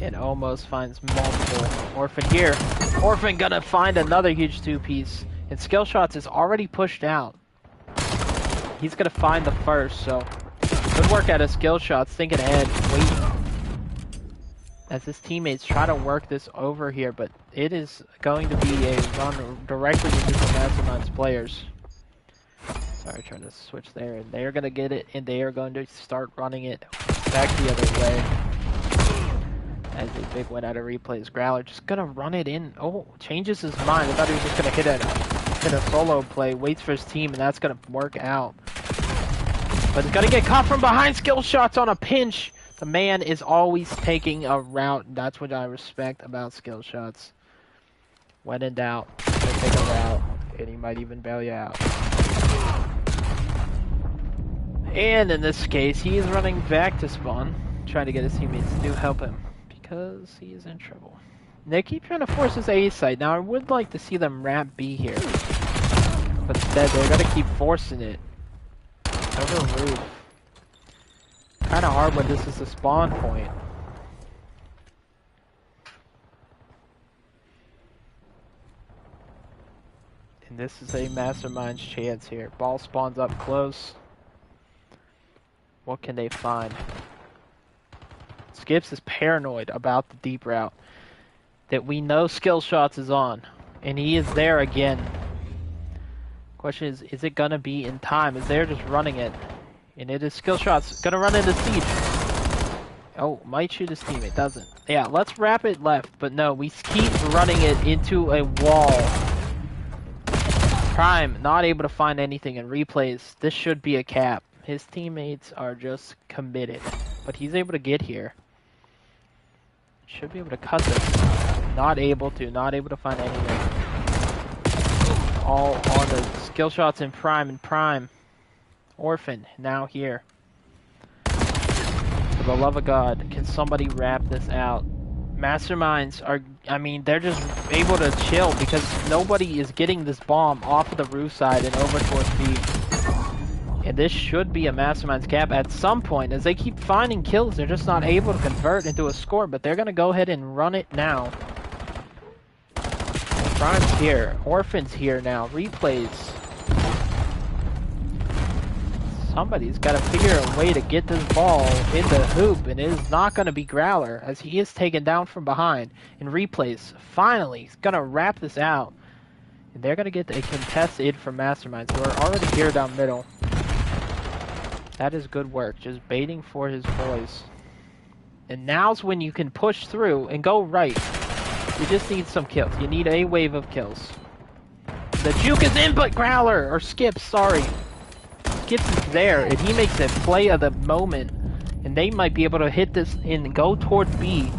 It almost finds multiple. Orphan here. Orphan gonna find another huge 2-piece. And Skill Shots is already pushed out. He's gonna find the first, so good work out of Skill Shots, thinking ahead, waiting. As his teammates try to work this over here, but it is going to be a run directly into the Mastermind's players. Sorry, trying to switch there, and they're gonna get it, and they are going to start running it back the other way. As a big win out of replays, Growler just gonna run it in. Oh, changes his mind. I thought he was just gonna hit a solo play, waits for his team, and that's gonna work out. But he's gonna get caught from behind. Skill Shots on a pinch. The man is always taking a route. That's what I respect about Skill Shots. When in doubt, take a route, and he might even bail you out. And in this case, he is running back to spawn, trying to get his teammates to help him, because he is in trouble. They keep trying to force his A site. Now, I would like to see them wrap B here, but instead they're going to keep forcing it. Over roof. Kind of hard when this is the spawn point. And this is a Mastermind's chance here. Ball spawns up close. What can they find? Skips is paranoid about the deep route that we know Skill Shots is on, and he is there again. Question is it gonna be in time? Is they're just running it, and it is Skill Shots gonna run into Siege. Oh, might shoot his teammate, doesn't. Yeah, let's wrap it left, but no, we keep running it into a wall. Prime not able to find anything in replays. This should be a cap. His teammates are just committed, but he's able to get here. Should be able to cut this. Not able to find anything. All on the Skill Shots in Prime and Prime. Orphan, now here. For the love of God, can somebody wrap this out? Masterminds are, I mean, they're just able to chill because nobody is getting this bomb off of the roof side and over towards B. And this should be a Mastermind's cap at some point. As they keep finding kills, they're just not able to convert into a score, but they're going to go ahead and run it now. Prime's here. Orphan's here now. Replays. Somebody's got to figure a way to get this ball in the hoop, and it is not going to be Growler, as he is taken down from behind. And Replays, finally, he's going to wrap this out. And they're going to get a contested from Masterminds, who are already here down middle. That is good work, just baiting for his boys. And now's when you can push through and go right. You just need some kills. You need a wave of kills. The juke is in, but Growler, or Skips, sorry. Skips is there, and he makes a play of the moment. And they might be able to hit this and go towards B.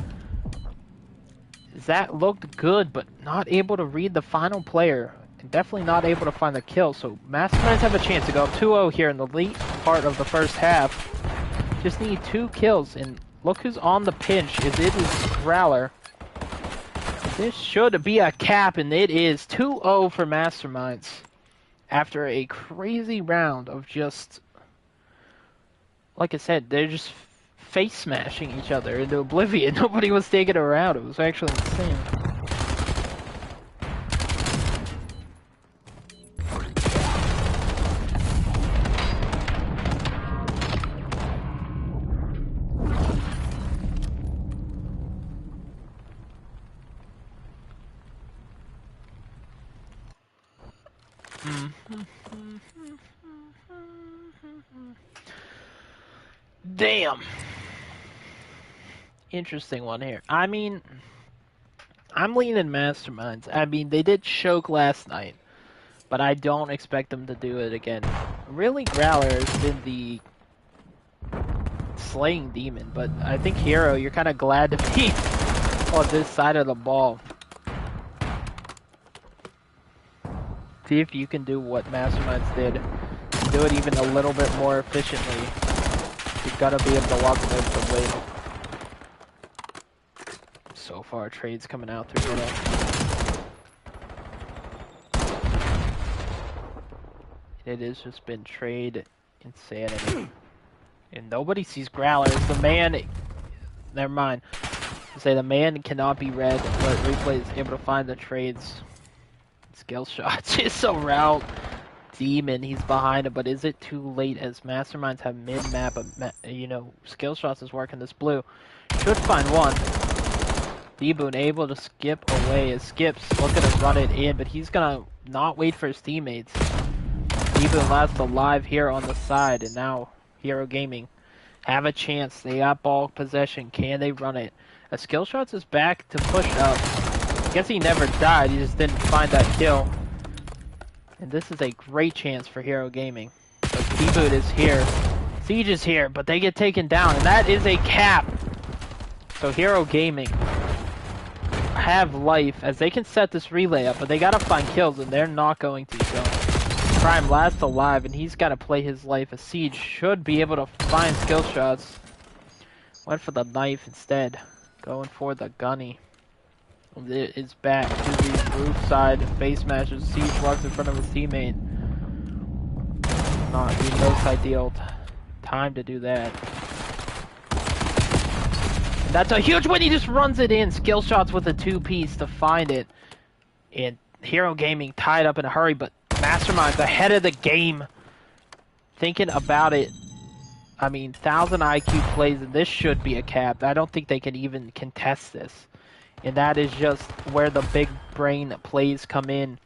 That looked good, but not able to read the final player. And definitely not able to find the kill. So Masterminds have a chance to go up 2-0 here in the late part of the first half. Just need 2 kills, and look who's on the pinch. It is Growler. This should be a cap, and it is 2-0 for Masterminds. After a crazy round of just, like I said, they're just face smashing each other into oblivion. Nobody was taking her out. It was actually insane. Damn. Interesting one here. I mean, I'm leaning Masterminds. I mean, they did choke last night, but I don't expect them to do it again. Really, Growler has been the slaying demon, but I think Hero, you're kind of glad to be on this side of the ball. See if you can do what Masterminds did. Do it even a little bit more efficiently. You've got to be able to walk away from wave. So far, trades coming out through middle. It has just been trade insanity. And nobody sees Growlers. The man... Never mind. I say the man cannot be read, but Replay is able to find the trades. Skill shots is a route. Demon, he's behind it, but is it too late as Masterminds have mid-map, you know, skill shots is working this blue. Should find one. D-Boon able to skip away as Skips looking to run it in, but he's gonna not wait for his teammates. D-Boon last alive here on the side, and now Hero Gaming have a chance. They got ball possession. Can they run it? A skill shots is back to push up. I guess he never died, he just didn't find that kill. And this is a great chance for Hero Gaming. But D-Boot is here. Siege is here, but they get taken down, and that is a cap. So Hero Gaming have life, as they can set this relay up, but they gotta find kills, and they're not going to. So Prime last alive, and he's gotta play his life. A Siege should be able to find skill shots. Went for the knife instead. Going for the gunny. It is back to the roof side. Face smashes. Siege walks in front of his teammate. Not the most ideal time to do that. And that's a huge win. He just runs it in. Skill shots with a 2-piece to find it. And Hero Gaming tied up in a hurry, but Masterminds ahead of the game. Thinking about it. I mean, 1,000 IQ plays, and this should be a cap. I don't think they can even contest this. And that is just where the big brain plays come in.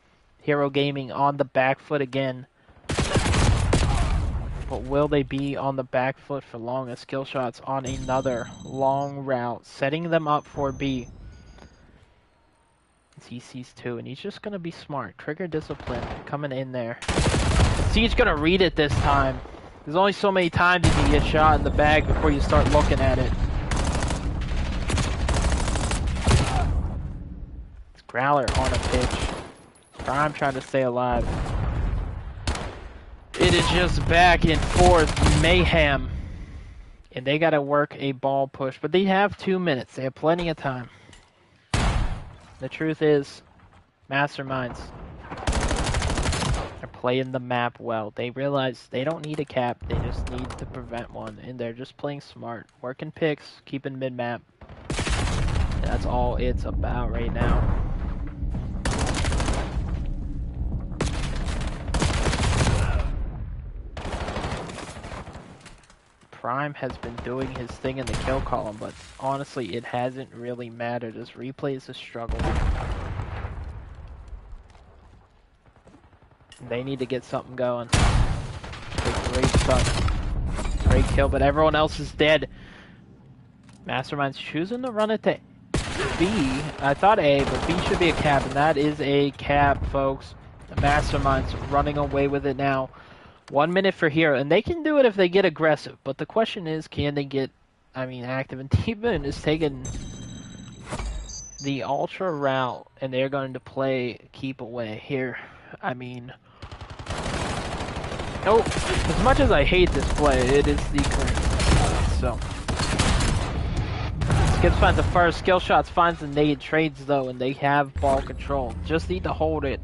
Hero Gaming on the back foot again. But will they be on the back foot for long? As skill shots on another long route, setting them up for B. He sees 2, and he's just going to be smart. Trigger discipline coming in there. Siege going to read it this time. There's only so many times you can get shot in the bag before you start looking at it. Growler on a pitch. Prime trying to stay alive. It is just back and forth mayhem. And they gotta work a ball push. But they have 2 minutes. They have plenty of time. The truth is, Masterminds are playing the map well. They realize they don't need a cap. They just need to prevent one. And they're just playing smart. Working picks, keeping mid-map. That's all it's about right now. Prime has been doing his thing in the kill column, but honestly, it hasn't really mattered as Replays has struggled. They need to get something going. A great stuff. Great kill, but everyone else is dead. Mastermind's choosing to run it to B. I thought A, but B should be a cap, and that is a cap, folks. The Mastermind's running away with it now. 1 minute for Hero, and they can do it if they get aggressive, but the question is, can they get, active? And T-Boon is taking the ultra route, and they're going to play keep away here. As much as I hate this play, it is the correct play, so. Skips finds the first, skill shots finds the nade, trades though, and they have ball control. Just need to hold it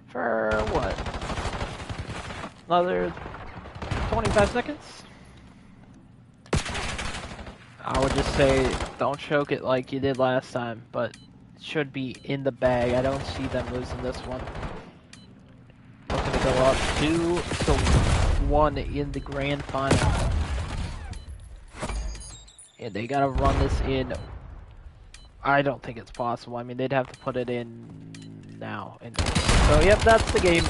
for what? Another 25 seconds. I would just say don't choke it like you did last time, but it should be in the bag. I don't see them losing this one. Looking to go up 2-1 in the grand final. And they gotta run this in. I don't think it's possible. I mean, they'd have to put it in now. So, yep, that's the game.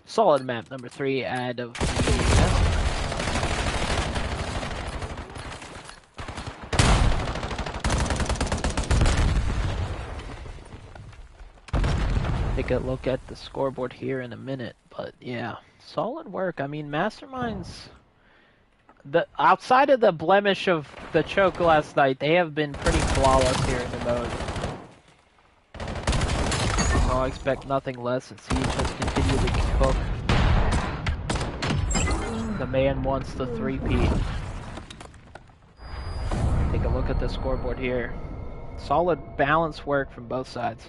Solid map number 3 out of the take a look at the scoreboard here in a minute, but yeah, solid work. I mean, Masterminds, outside of the blemish of the choke last night, they have been pretty flawless here in the mode. So I expect nothing less, and Siege just continue to cook. The man wants the 3-peat. Take a look at the scoreboard here. Solid balanced work from both sides.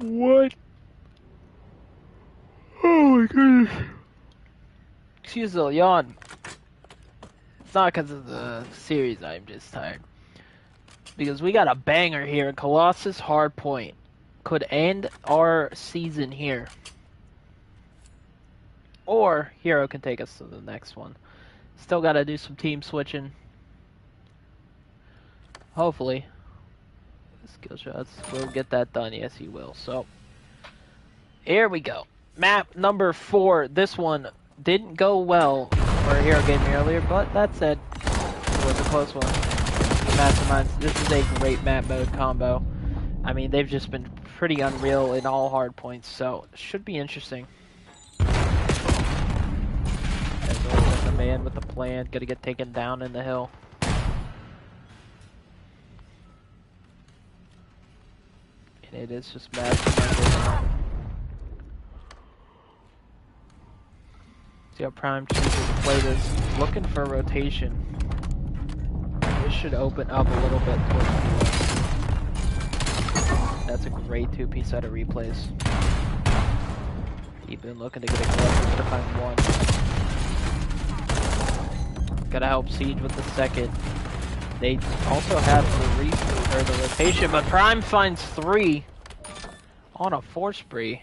What? Oh my goodness. Excuse the yawn. It's not because of the series, I'm just tired. Because we got a banger here. Colossus Hardpoint could end our season here. Or Hero can take us to the next one. Still got to do some team switching. Hopefully. Skill shots will get that done. Yes, he will. So, here we go. Map number 4. This one didn't go well for a Hero game earlier, but that said, it was a close one. Masterminds, this is a great map mode combo. I mean, they've just been pretty unreal in all hard points, so it should be interesting. There's always the man with the plan, gonna get taken down in the hill. And it is just Masterminds. See how Prime chooses to play this. Looking for rotation. This should open up a little bit towards the left. That's a great 2-piece set of replays. Keep been looking to get a glove to find one. Gotta help Siege with the second. They also have the rotation, but Prime finds 3 on a 4 spree.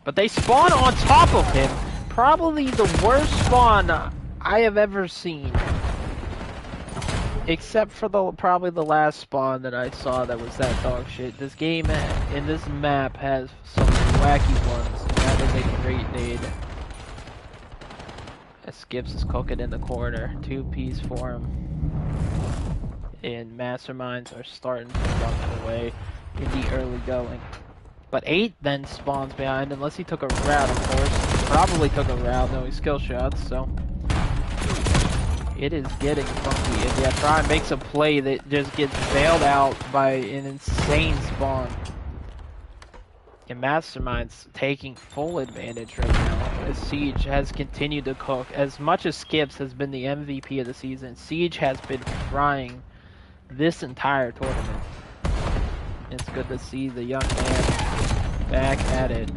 But they spawn on top of him. Probably the worst spawn I have ever seen. Except for probably the last spawn that I saw that was that dog shit. This game in this map has some wacky ones. And that is a great nade. Skips is cooking in the corner. 2-piece for him. And Masterminds are starting to run away in the early going. But 8 then spawns behind, unless he took a route, of course. Probably took a route, no, he skill shots, so. It is getting funky. And yeah, Prime makes a play that just gets bailed out by an insane spawn. And Mastermind's taking full advantage right now as Siege has continued to cook. As much as Skips has been the MVP of the season, Siege has been frying this entire tournament. It's good to see the young man back at it.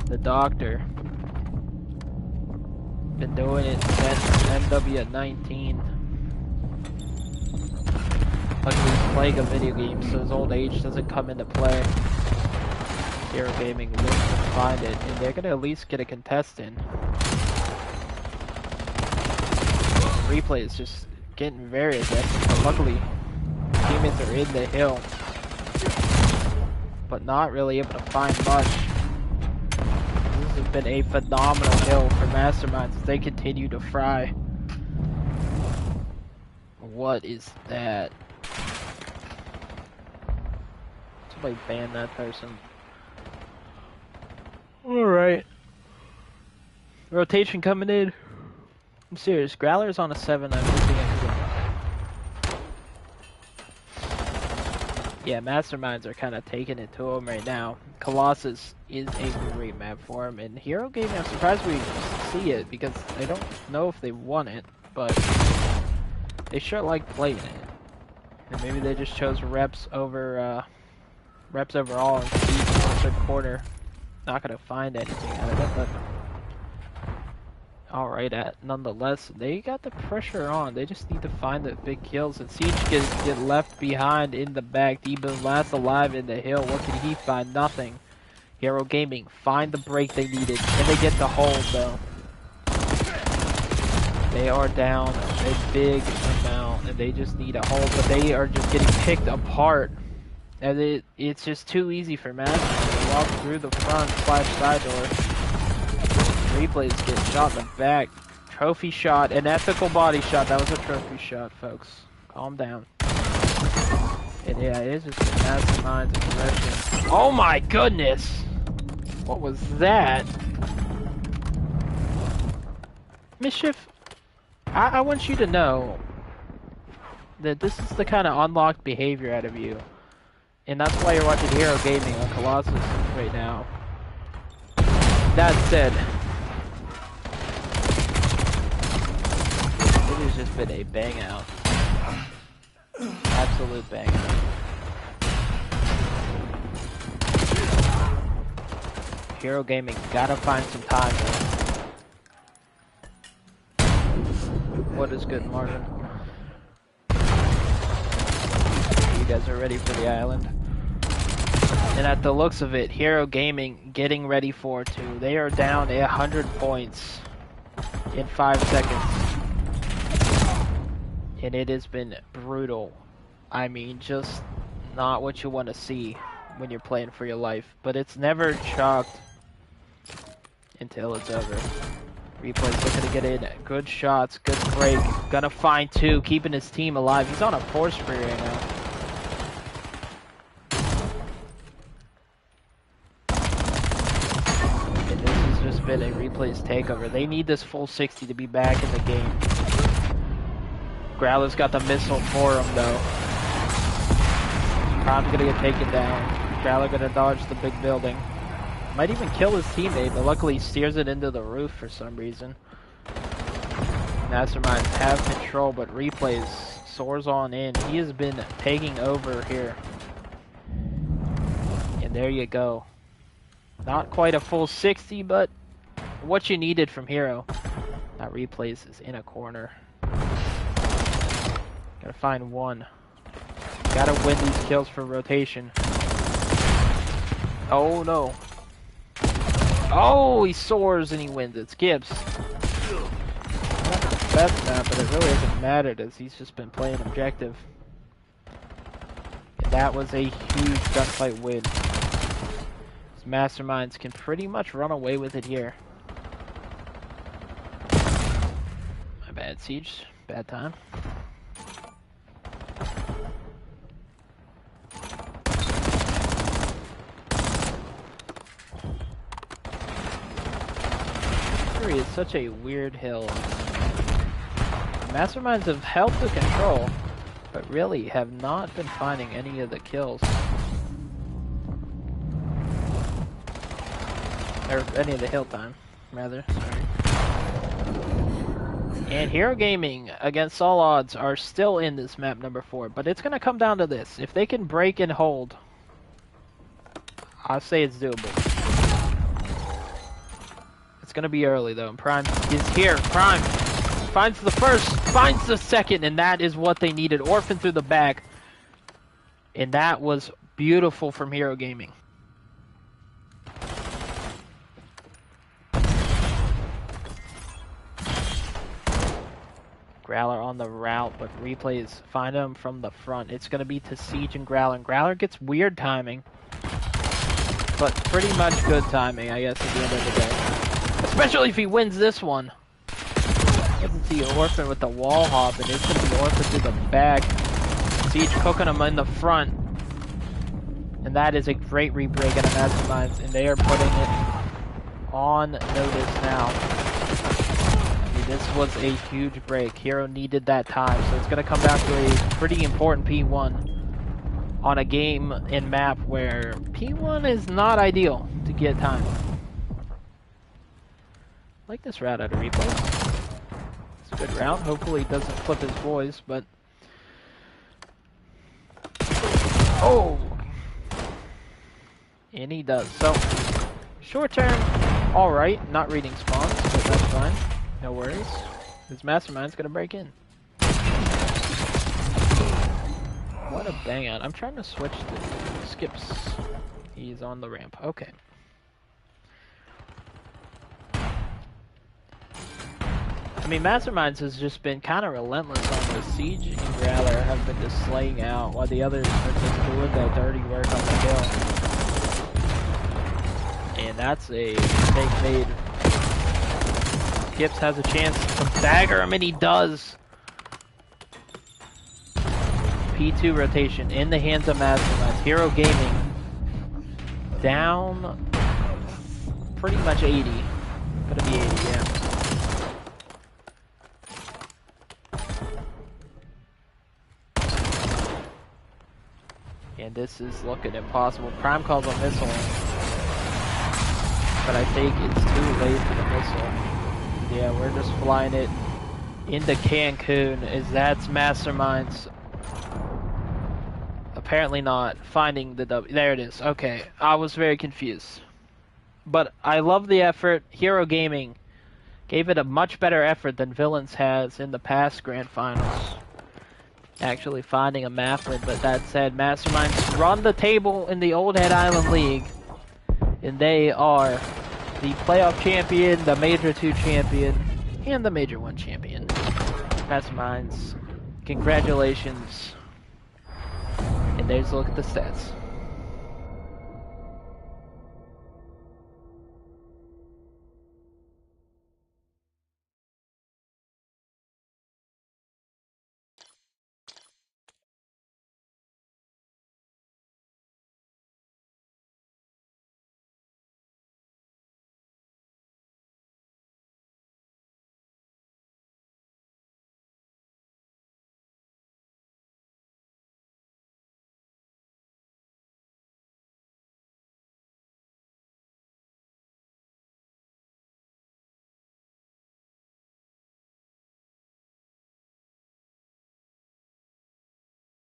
The doctor. Been doing it since MW at 19. Luckily he's playing a video game, so his old age doesn't come into play. Hero Gaming looks to find it, and they're gonna at least get a contestant. Replay is just getting very aggressive, but luckily teammates are in the hill, but not really able to find much. This has been a phenomenal hill for Masterminds as they continue to fry. What is that? Somebody ban that person. Alright. Rotation coming in. I'm serious. Growler's on a 7. I'm losing it. Yeah, Masterminds are kind of taking it to him right now. Colossus is a great map for him. And Hero Gaming, I'm surprised we see it because I don't know if they won it, but they sure like playing it. And maybe they just chose reps over all and the quarter. Not gonna find anything out of it, but alright, nonetheless, they got the pressure on. They just need to find the big kills, and Siege get left behind in the back. D-Boom last alive in the hill. What can he find? Nothing. Hero Gaming find the break they needed, and they get the hold though. They are down a big amount, and they just need a hold, but they are just getting picked apart. And it's just too easy for Master to walk through the front / side door. Replays get shot in the back. Trophy shot, an ethical body shot. That was a trophy shot, folks. Calm down. And yeah, it is just a Mastermind's aggression. Oh my goodness! What was that? Mischief, I want you to know that this is the kind of unlocked behavior out of you. And that's why you're watching Hero Gaming on Colossus right now. That said, it has just been a bang out. Absolute bang out. Hero Gaming gotta find some time though. What is good, Marvin? You guys are ready for the island. And at the looks of it, Hero Gaming getting ready for 2. They are down 100 points in 5 seconds. And it has been brutal. I mean, just not what you want to see when you're playing for your life. But it's never chalked until it's over. Replay's looking to get in. Good shots, good break. Gonna find 2, keeping his team alive. He's on a 4 spree right now. Been a Replay's takeover. They need this full 60 to be back in the game. Growler's got the missile for him though. Prime's gonna get taken down. Growler gonna dodge the big building. Might even kill his teammate, but luckily he steers it into the roof for some reason. Masterminds have control, but Replays soars on in. He has been taking over here. And there you go. Not quite a full 60, but what you needed from Hero. That Replays is in a corner. Gotta find 1. Gotta win these kills for rotation. Oh no. Oh, he soars and he wins it. Skips. Not the best map, but it really hasn't mattered as he's just been playing objective. And that was a huge gunfight win. Masterminds can pretty much run away with it here. My bad, Siege. Bad time. Victory is such a weird hill. Masterminds have held the control, but really have not been finding any of the kills. Or any of the hill time, rather. Sorry. And Hero Gaming, against all odds, are still in this map number 4. But it's going to come down to this. If they can break and hold, I'll say it's doable. It's going to be early, though. And Prime is here. Prime finds the first, finds the second, and that is what they needed. Orphan through the back. And that was beautiful from Hero Gaming. Growler on the route, but replays find him from the front. It's going to be to Siege and Growler. And Growler gets weird timing, but pretty much good timing, I guess, at the end of the day. Especially if he wins this one. You can see Orphan with the wall hop, and it's going to be Orphan through the back. Siege cooking him in the front. And that is a great rebreak out of Masterminds, and they are putting it on notice now. This was a huge break. Hero needed that time, so it's going to come down to a pretty important P1 on a game and map where P1 is not ideal to get time. I like this route out of replay. It's a good route. Hopefully it doesn't flip his voice, but... Oh! And he does. So, short term, alright. Not reading spawns, but that's fine. No worries. His Mastermind's gonna break in. What a bang out. I'm trying to switch to skips. He's on the ramp. Okay. I mean, Masterminds has just been kind of relentless on the Siege and Growler have been just slaying out while the others are just doing the dirty work on the hill. And that's a mistake made. Skips has a chance to stagger him, and he does. P2 rotation in the hands of Masterminds. Hero Gaming down pretty much 80. Gonna be 80, yeah. And this is looking impossible. Prime calls on missile, but I think it's too late for the missile. Yeah, we're just flying it into Cancun, as that's Masterminds. Apparently not finding the W. There it is. Okay, I was very confused. But I love the effort. Hero Gaming gave it a much better effort than Villains has in the past Grand Finals. Actually finding a Mafflin, but that said, Masterminds run the table in the Old Head Island League. And they are the playoff champion, the Major 2 champion, and the Major 1 champion. Masterminds, congratulations. And there's a look at the stats.